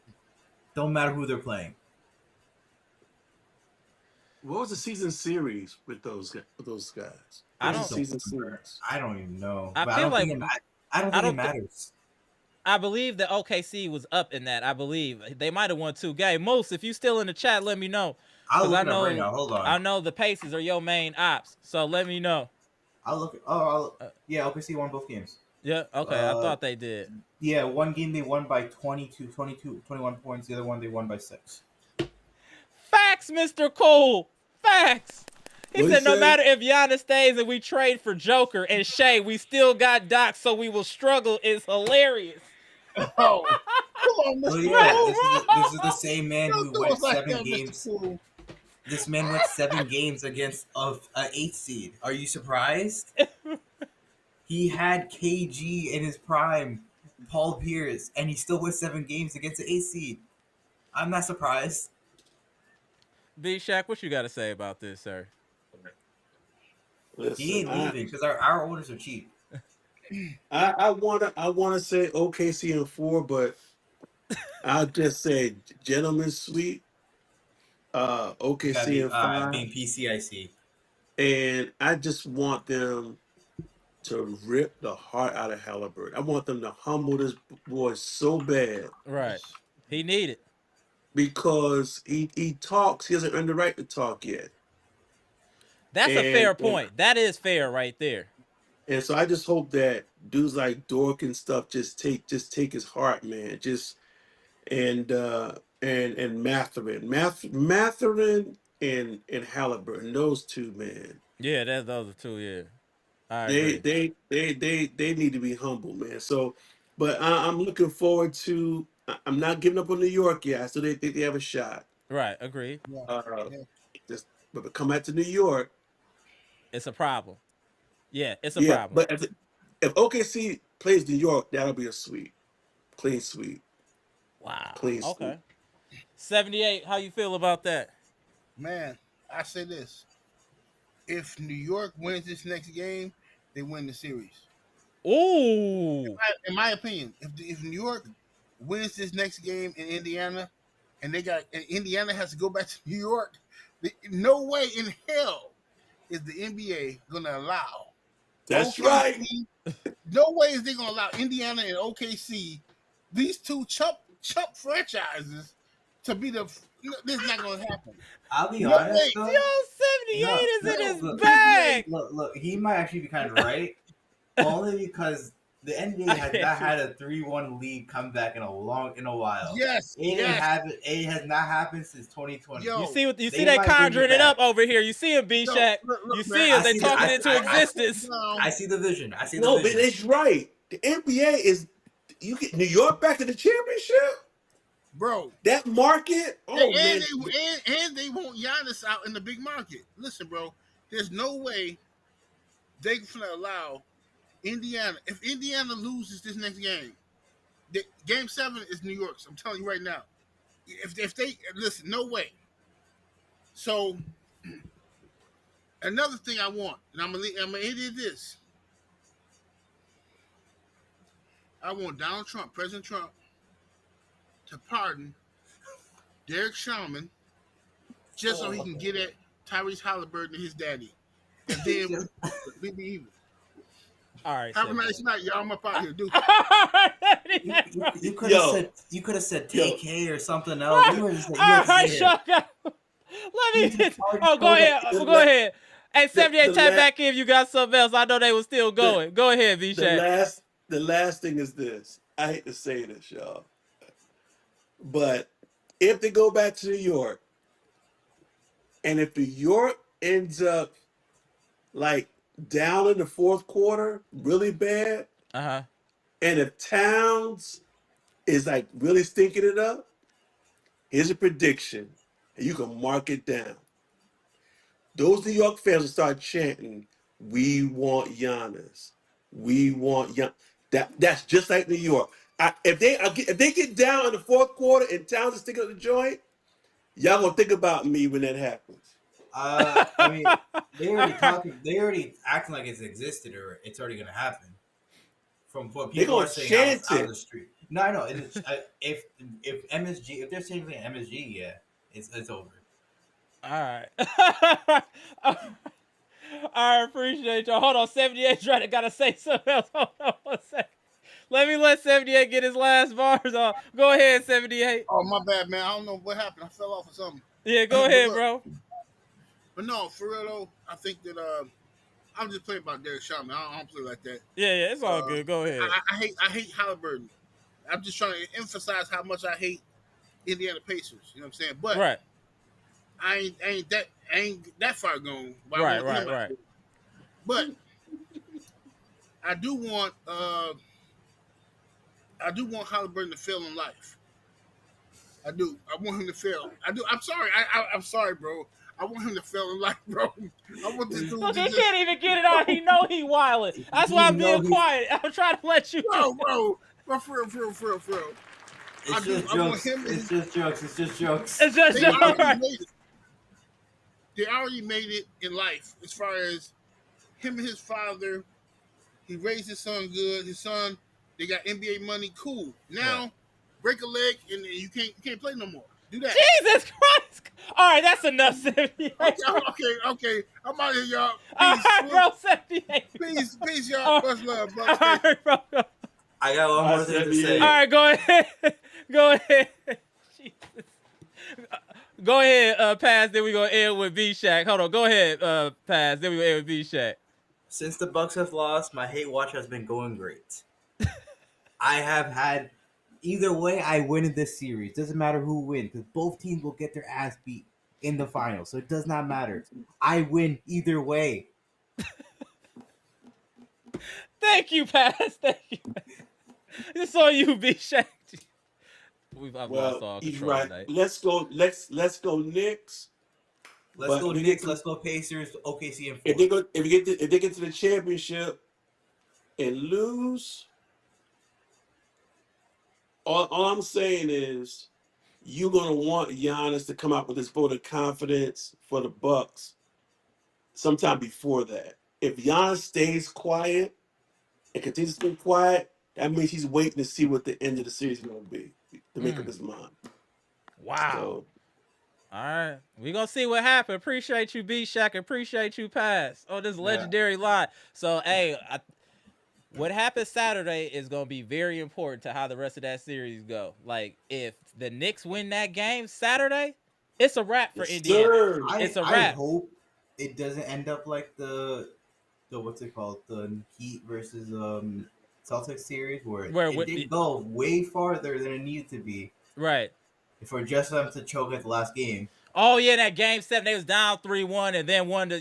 Don't matter who they're playing. What was the season series with those guys? I don't even know. I don't think it matters. I believe that OKC was up in that. I believe they might have won 2 games. Moose, if you still in the chat, let me know. I'll look it up right now. Hold on. I know the Pacers are your main ops, so let me know. I'll look. Yeah, OKC won both games. Yeah, okay. I thought they did. Yeah, one game they won by 21 points. The other one they won by 6. Facts, Mr. Cole. Facts. He said no matter if Giannis stays and we trade for Joker and Shea, we still got Doc, so we will struggle. It's hilarious. Oh, come on, Mr. This is the same man who went 7 games. This man went 7 games against an 8th seed. Are you surprised? He had KG in his prime, Paul Pierce, and he still went 7 games against an 8th seed. I'm not surprised. B Shaq, what you got to say about this, sir? Listen, he ain't leaving because our owners are cheap. I wanna say OKC in 4, but I'll just say gentlemen sweep. You gotta OKC be in 5, being PC. I see. and I just want them to rip the heart out of Halliburton. I want them to humble this boy so bad Right. He needed. because he talks. He hasn't earned the right to talk yet, That's a and fair point. That is fair right there. and so I just hope that dudes like Dork and stuff just take his heart, man. Just and Matherin and Halliburton, those two, man. Yeah, that's the other two. Yeah, I They agree. they they they they need to be humble, man. So, but I'm looking forward to. I'm not giving up on New York yet. I still think they have a shot. Right, agreed. Yeah, Uh, yeah. just but come back to New York, It's a problem. Yeah, it's a yeah. problem. But if OKC plays New York, that'll be a sweep, clean sweep, Wow. clean sweep. Okay. 78. How you feel about that? Man, I say this: if New York wins this next game, they win the series. Ooh. In my opinion, if New York wins this next game in Indiana, and Indiana has to go back to New York, no way in hell is the NBA gonna allow That's right. OKC. No way is they gonna allow Indiana and OKC, these two chump franchises, to be the. This is not gonna happen. I'll be No honest way. Yo, though. 78 No, is in no, his look, bag. look. He might actually be kind of right, only because the NBA has not had a 3-1 lead comeback in a while. Yes, It didn't yes. happen. It has not happened since 2020. Yo, You see what you They see? They might bring conjuring it it up back. over here. You see him, B no, Shack. look, You man. see him. They talking it into I existence. sit down. I see the vision. I see the No, but vision. it's right. The NBA is you get New York back to the championship. Bro. That market, oh man, And they want Giannis out in the big market. Listen, bro, there's no way they can allow Indiana. If Indiana loses this next game, game 7 is New York's. I'm telling you right now. If they listen, no way. So another thing I want, and I'm gonna end it this. I want Donald Trump, President Trump, to pardon Derek Sherman just so he can get at Tyrese Haliburton and his daddy, and then we be even. All right. Have a nice night, y'all. I'm up out here, dude. You could have Yo. said Yo. TK or something else. You were just All right, Shaka. Let me. Oh, go ahead. Go ahead. Hey, 78, type back in if you got something else. I know they were still going. Go ahead, B Shack. the last thing is this. I hate to say this, y'all, but if they go back to New York, and if New York ends up like down in the fourth quarter, really bad, Uh-huh. and if Towns is like really stinking it up, here's a prediction, and you can mark it down. Those New York fans will start chanting, "We want Giannis. We want Gian." That's just like New York. If they get down in the fourth quarter and Towns is sticking up the joint, y'all gonna think about me when that happens. I mean, they already talking. They already acting like it's existed or it's already gonna happen. From what They people gonna are saying chant out of it. the street. No, I know. If MSG, if they're saying MSG, yeah, it's over. All right. I appreciate y'all. Hold on, 78 trying to gotta say something else. Hold on 1 second. Let 78 get his last bars off. Go ahead, 78. Oh, my bad, man. I don't know what happened. I fell off or something. Yeah, go ahead, bro. But no, for real though, I think that I'm just playing about Derek Sherman. I don't play like that. Yeah, it's all good. Go ahead. I hate Halliburton. I'm just trying to emphasize how much I hate Indiana Pacers. You know what I'm saying? But Right. I ain't that far gone. But Right. But I do want Halliburton to fail in life. I do. I want him to fail. I do. I'm sorry. I'm sorry, bro. I want him to fail in life, bro. I want this dude Look, to he just, can't even get it out. He know he wildin'. That's why I'm being quiet. I'm trying to let you know. bro. For real. It's just jokes. It's just jokes. It's just jokes. It's just They already right. made it. They already made it in life as far as him and his father. He raised his son good. His son, they got NBA money. Cool. Now, Right. break a leg and you can't play no more. Do that. Jesus Christ! All right, that's enough 78, bro. Okay. I'm out here, y'all. All Peace, right, bro, 78. peace, y'all. All Much love, all Bucks. right, bro. All I got one more thing to say. right, go ahead. Go ahead. Jesus. Go ahead, Pass. Then we gonna end with B Shack. Hold on. Go ahead, Pass. Then we gonna end with B Shack. Since the Bucks have lost, my hate watch has been going great. I have had either way. I win in this series. Doesn't matter who wins because both teams will get their ass beat in the final. So it does not matter. I win either way. Thank you, Pass. Thank you. It's on you, B Shack. I've lost all he's control right. tonight. Let's go. Let's go Knicks. Let's But go we Knicks. get- Let's go Pacers. OKC and If 4. they get to the championship and lose, all I'm saying is you're gonna want Giannis to come out with this vote of confidence for the Bucks sometime before that. If Giannis stays quiet and continues to stay quiet, that means he's waiting to see what the end of the series is gonna be to make up his mind. Wow. So All right. We gonna see what happens. Appreciate you, B Shack. Appreciate you, Pass. Oh, this legendary line. So, hey, what happens Saturday is gonna be very important to how the rest of that series go. Like, if the Knicks win that game Saturday, it's a wrap for yes, Indiana. sir. It's a I wrap. hope it doesn't end up like the what's it called, the Heat versus Celtics series where it did go way farther than it needed to be Right. for just them to choke at the last game. Oh yeah, that game 7, they was down 3-1 and then won the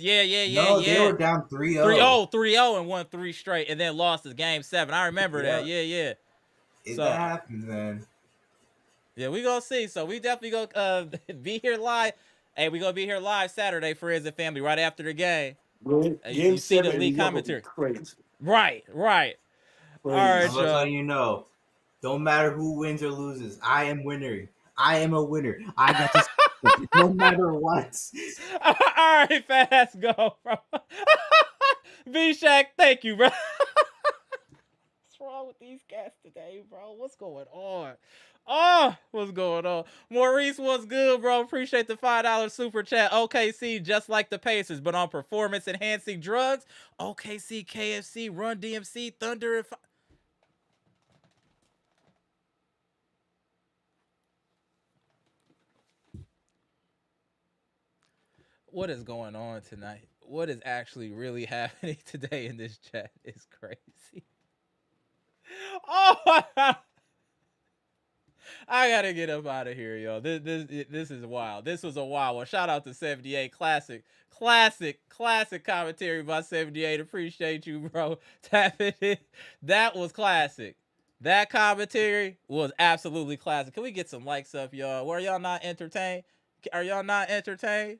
No, they were down 3-0. 3-0 and won 3 straight and then lost the game 7. I remember that. Yeah. If So that happens, then yeah, we gonna see. So we definitely gonna be here live. Hey, we gonna be here live Saturday, friends and family, right after the game. Game You see the 7 in league New York will be commentary. crazy. Right. All right, I'm y'all. letting you know. Don't matter who wins or loses. I am winner. I am a winner. I got this no matter what. All right, fast go, bro. B Shack, thank you, bro. What's wrong with these cats today, bro? What's going on? Oh, what's going on? Maurice, what's good, bro? Appreciate the $5 super chat. OKC, just like the Pacers, but on performance enhancing drugs. OKC, KFC, Run DMC, Thunder, and what is going on tonight? What is actually really happening today in this chat is crazy. Oh, I gotta get up out of here, yo. This is wild. This was a wild one. Shout out to 78 classic commentary by 78. Appreciate you, bro. Tapping it. That was classic. That commentary was absolutely classic. Can we get some likes up, y'all? Were y'all not entertained? Are y'all not entertained?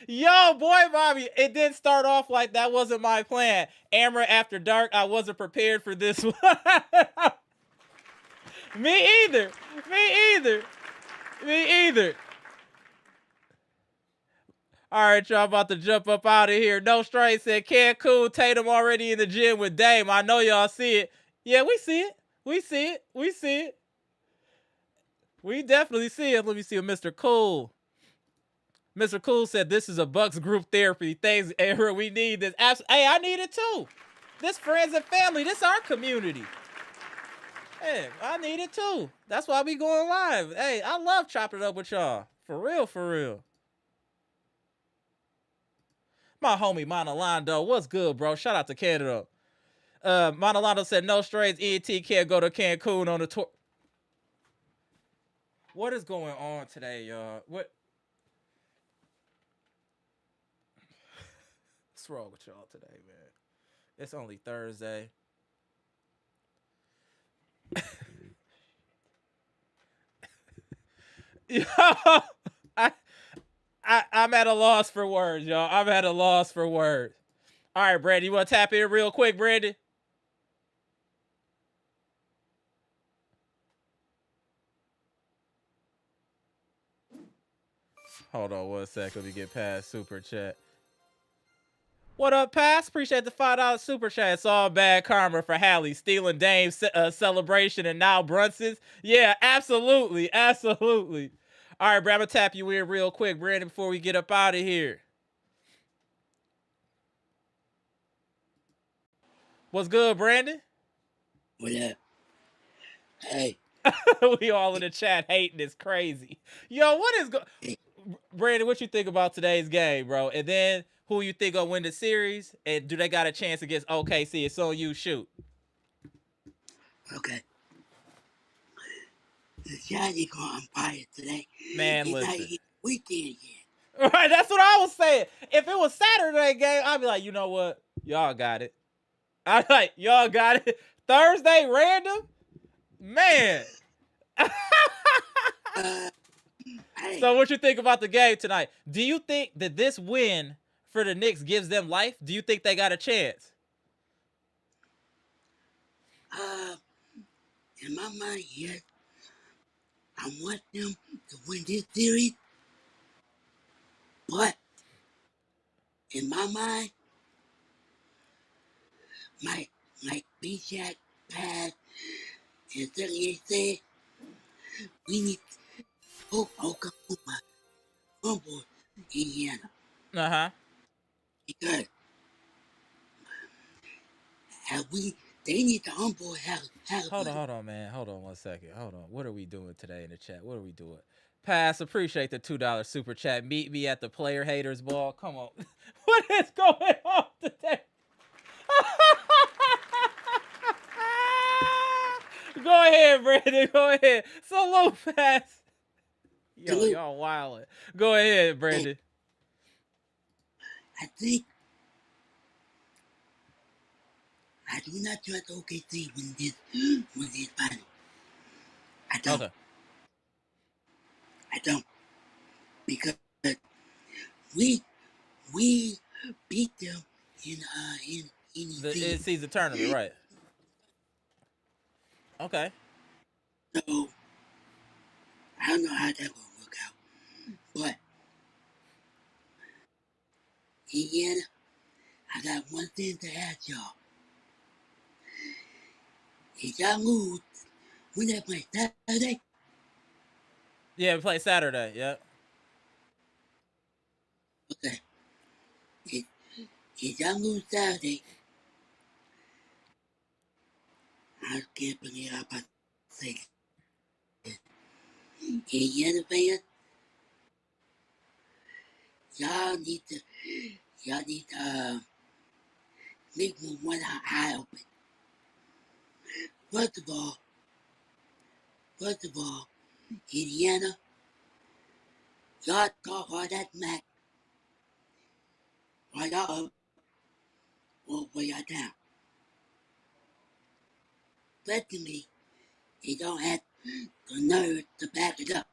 Yo, boy, Bobby, it didn't start off like that. Wasn't my plan. Amara after dark. I wasn't prepared for this one. Me either. All right, y'all about to jump up out of here. No Strain said Cancun, Tatum already in the gym with Dame. I know y'all see it. Yeah, we see it. We definitely see it. Let me see what Mr. Cool. Mr. Cool said this is a Bucks group therapy. Thanks, Era. We need this. Hey, I need it too. This friends and family. This our community. Hey, I need it too. That's why we going live. Hey, I love chopping it up with y'all. For real. My homie Monalando, what's good, bro? Shout out to Canada. Monalando said no strays. ET can't go to Cancun on the tour. What is going on today, y'all? What's wrong with y'all today, man? It's only Thursday. Yo, I'm at a loss for words, y'all. I'm at a loss for words. All right, Brandon, you want to tap in real quick, Brandon? Hold on 1 second. Let me get past super chat. What up, Pass? Appreciate the $5 super chat. It's all bad karma for Hallie stealing Dame's celebration and now Brunson's. Yeah, absolutely, absolutely. All right, bro, I'm gonna tap you in real quick, Brandon, before we get up out of here. What's good, Brandon? What up? Hey, We all in the chat hating. It's crazy. Yo, what is hey, Brandon? What you think about today's game, bro? And then who you think gonna win the series? And do they got a chance against OKC? It's on you. Shoot, okay. The Johnny on fire today. man. It's not Listen. even weekend yet. Right, that's what I was saying. If it was Saturday game, I'd be like, you know what? Y'all got it. I'm like, y'all got it. Thursday random? Man. Hey, So what you think about the game tonight? Do you think that this win for the Knicks gives them life? Do you think they got a chance? uh, in my mind, yes, I want them to win this series, but in my mind, like B-Jack, Pad, and 38 said, we need to put Oklahoma on board Indiana Uh-huh. because they need to onboard Haliburton. Hold on, man. Hold on 1 second. Hold on. What are we doing today in the chat? What are we doing? Pass, appreciate the $2 super chat. Meet me at the player haters ball. Come on. What is going on today? Go ahead, Brandon. Go ahead. Salute, Pass. Yo, Salute. y'all wildin'. Go ahead, Brandon. I think I do not trust OKC win this final. I don't. Okay. I don't. Because we we beat them in The ECF. in-season tournament, right? Okay. So I don't know how that will work out. But Indiana, I got one thing to ask y'all. If y'all lose, when they play Saturday, Yeah, we play Saturday. Yep. okay. If y'all lose Saturday, I can't believe I'm about to say this. Indiana fans, y'all need to make one eye open. First of all, Indiana, y'all talk all that Mac while y'all up or while y'all down. Secondly, they don't have the nerve to back it up.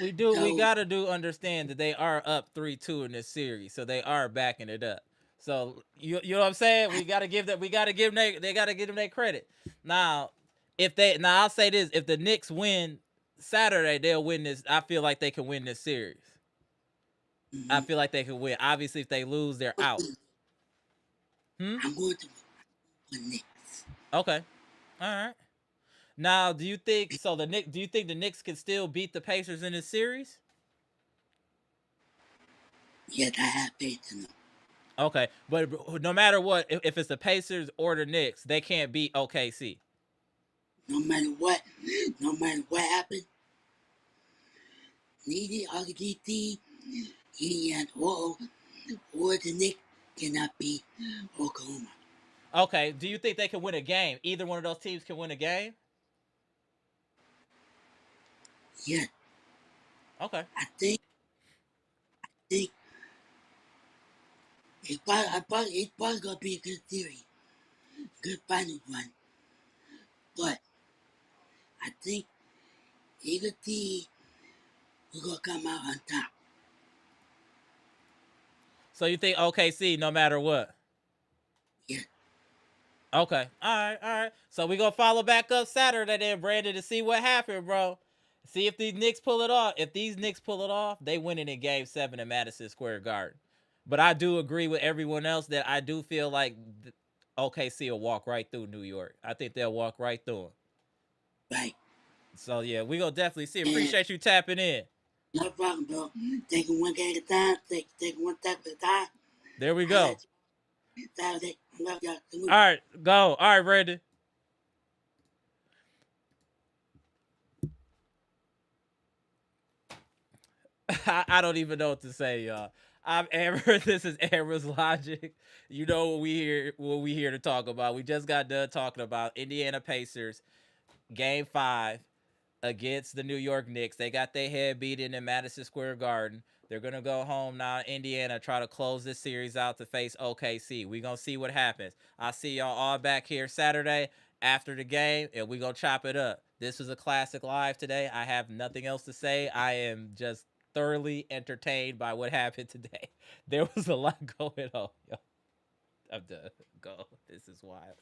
We do. We So, gotta do understand that they are up 3-2 in this series, so they are backing it up. So you know what I'm saying? I, We gotta give that. We gotta give them. They gotta give them their credit. Now, I'll say this: if the Knicks win Saturday, they'll win this. I feel like they can win this series. I mhm, feel like they can win. Obviously, if they lose, they're out. Hmm. I'm going to win Knicks. Okay. All right. Now, do you think so? Do you think the Knicks can still beat the Pacers in this series? Yes, I have faith in them. Okay, but no matter what, if it's the Pacers or the Knicks, they can't beat OKC. No matter what happens, neither of these teams, Indiana or the Knicks cannot beat Oklahoma. Okay, do you think they can win a game? Either one of those teams can win a game. Yes, Okay. I think it's probably gonna be a good series, good final run. But I think either team will gonna come out on top. So you think OKC no matter what? Yes, Okay. All right. All right. So we gonna follow back up Saturday then, Brandon, to see what happened, bro. See if these Knicks pull it off. If these Knicks pull it off, they win it in Game 7 at Madison Square Garden. But I do agree with everyone else that I do feel like OKC will walk right through New York. I think they'll walk right through them. Right. So yeah, we gonna definitely see. And Appreciate you tapping in. no problem, bro. Taking one game at a time. Take one step at a time. There we I go. got you. Saturday. I love y'all. All right, go. All right, Brandon. I don't even know what to say, y'all. I'm Amber. This is Amber's Logic. You know what we here to talk about. We just got done talking about Indiana Pacers Game 5 against the New York Knicks. They got their head beaten in Madison Square Garden. They're gonna go home now, Indiana, try to close this series out to face OKC. We gonna see what happens. I see y'all all back here Saturday after the game, and we gonna chop it up. This was a classic live today. I have nothing else to say. I am just thoroughly entertained by what happened today. There was a lot going on. Yo. I'm done. Go. This is wild.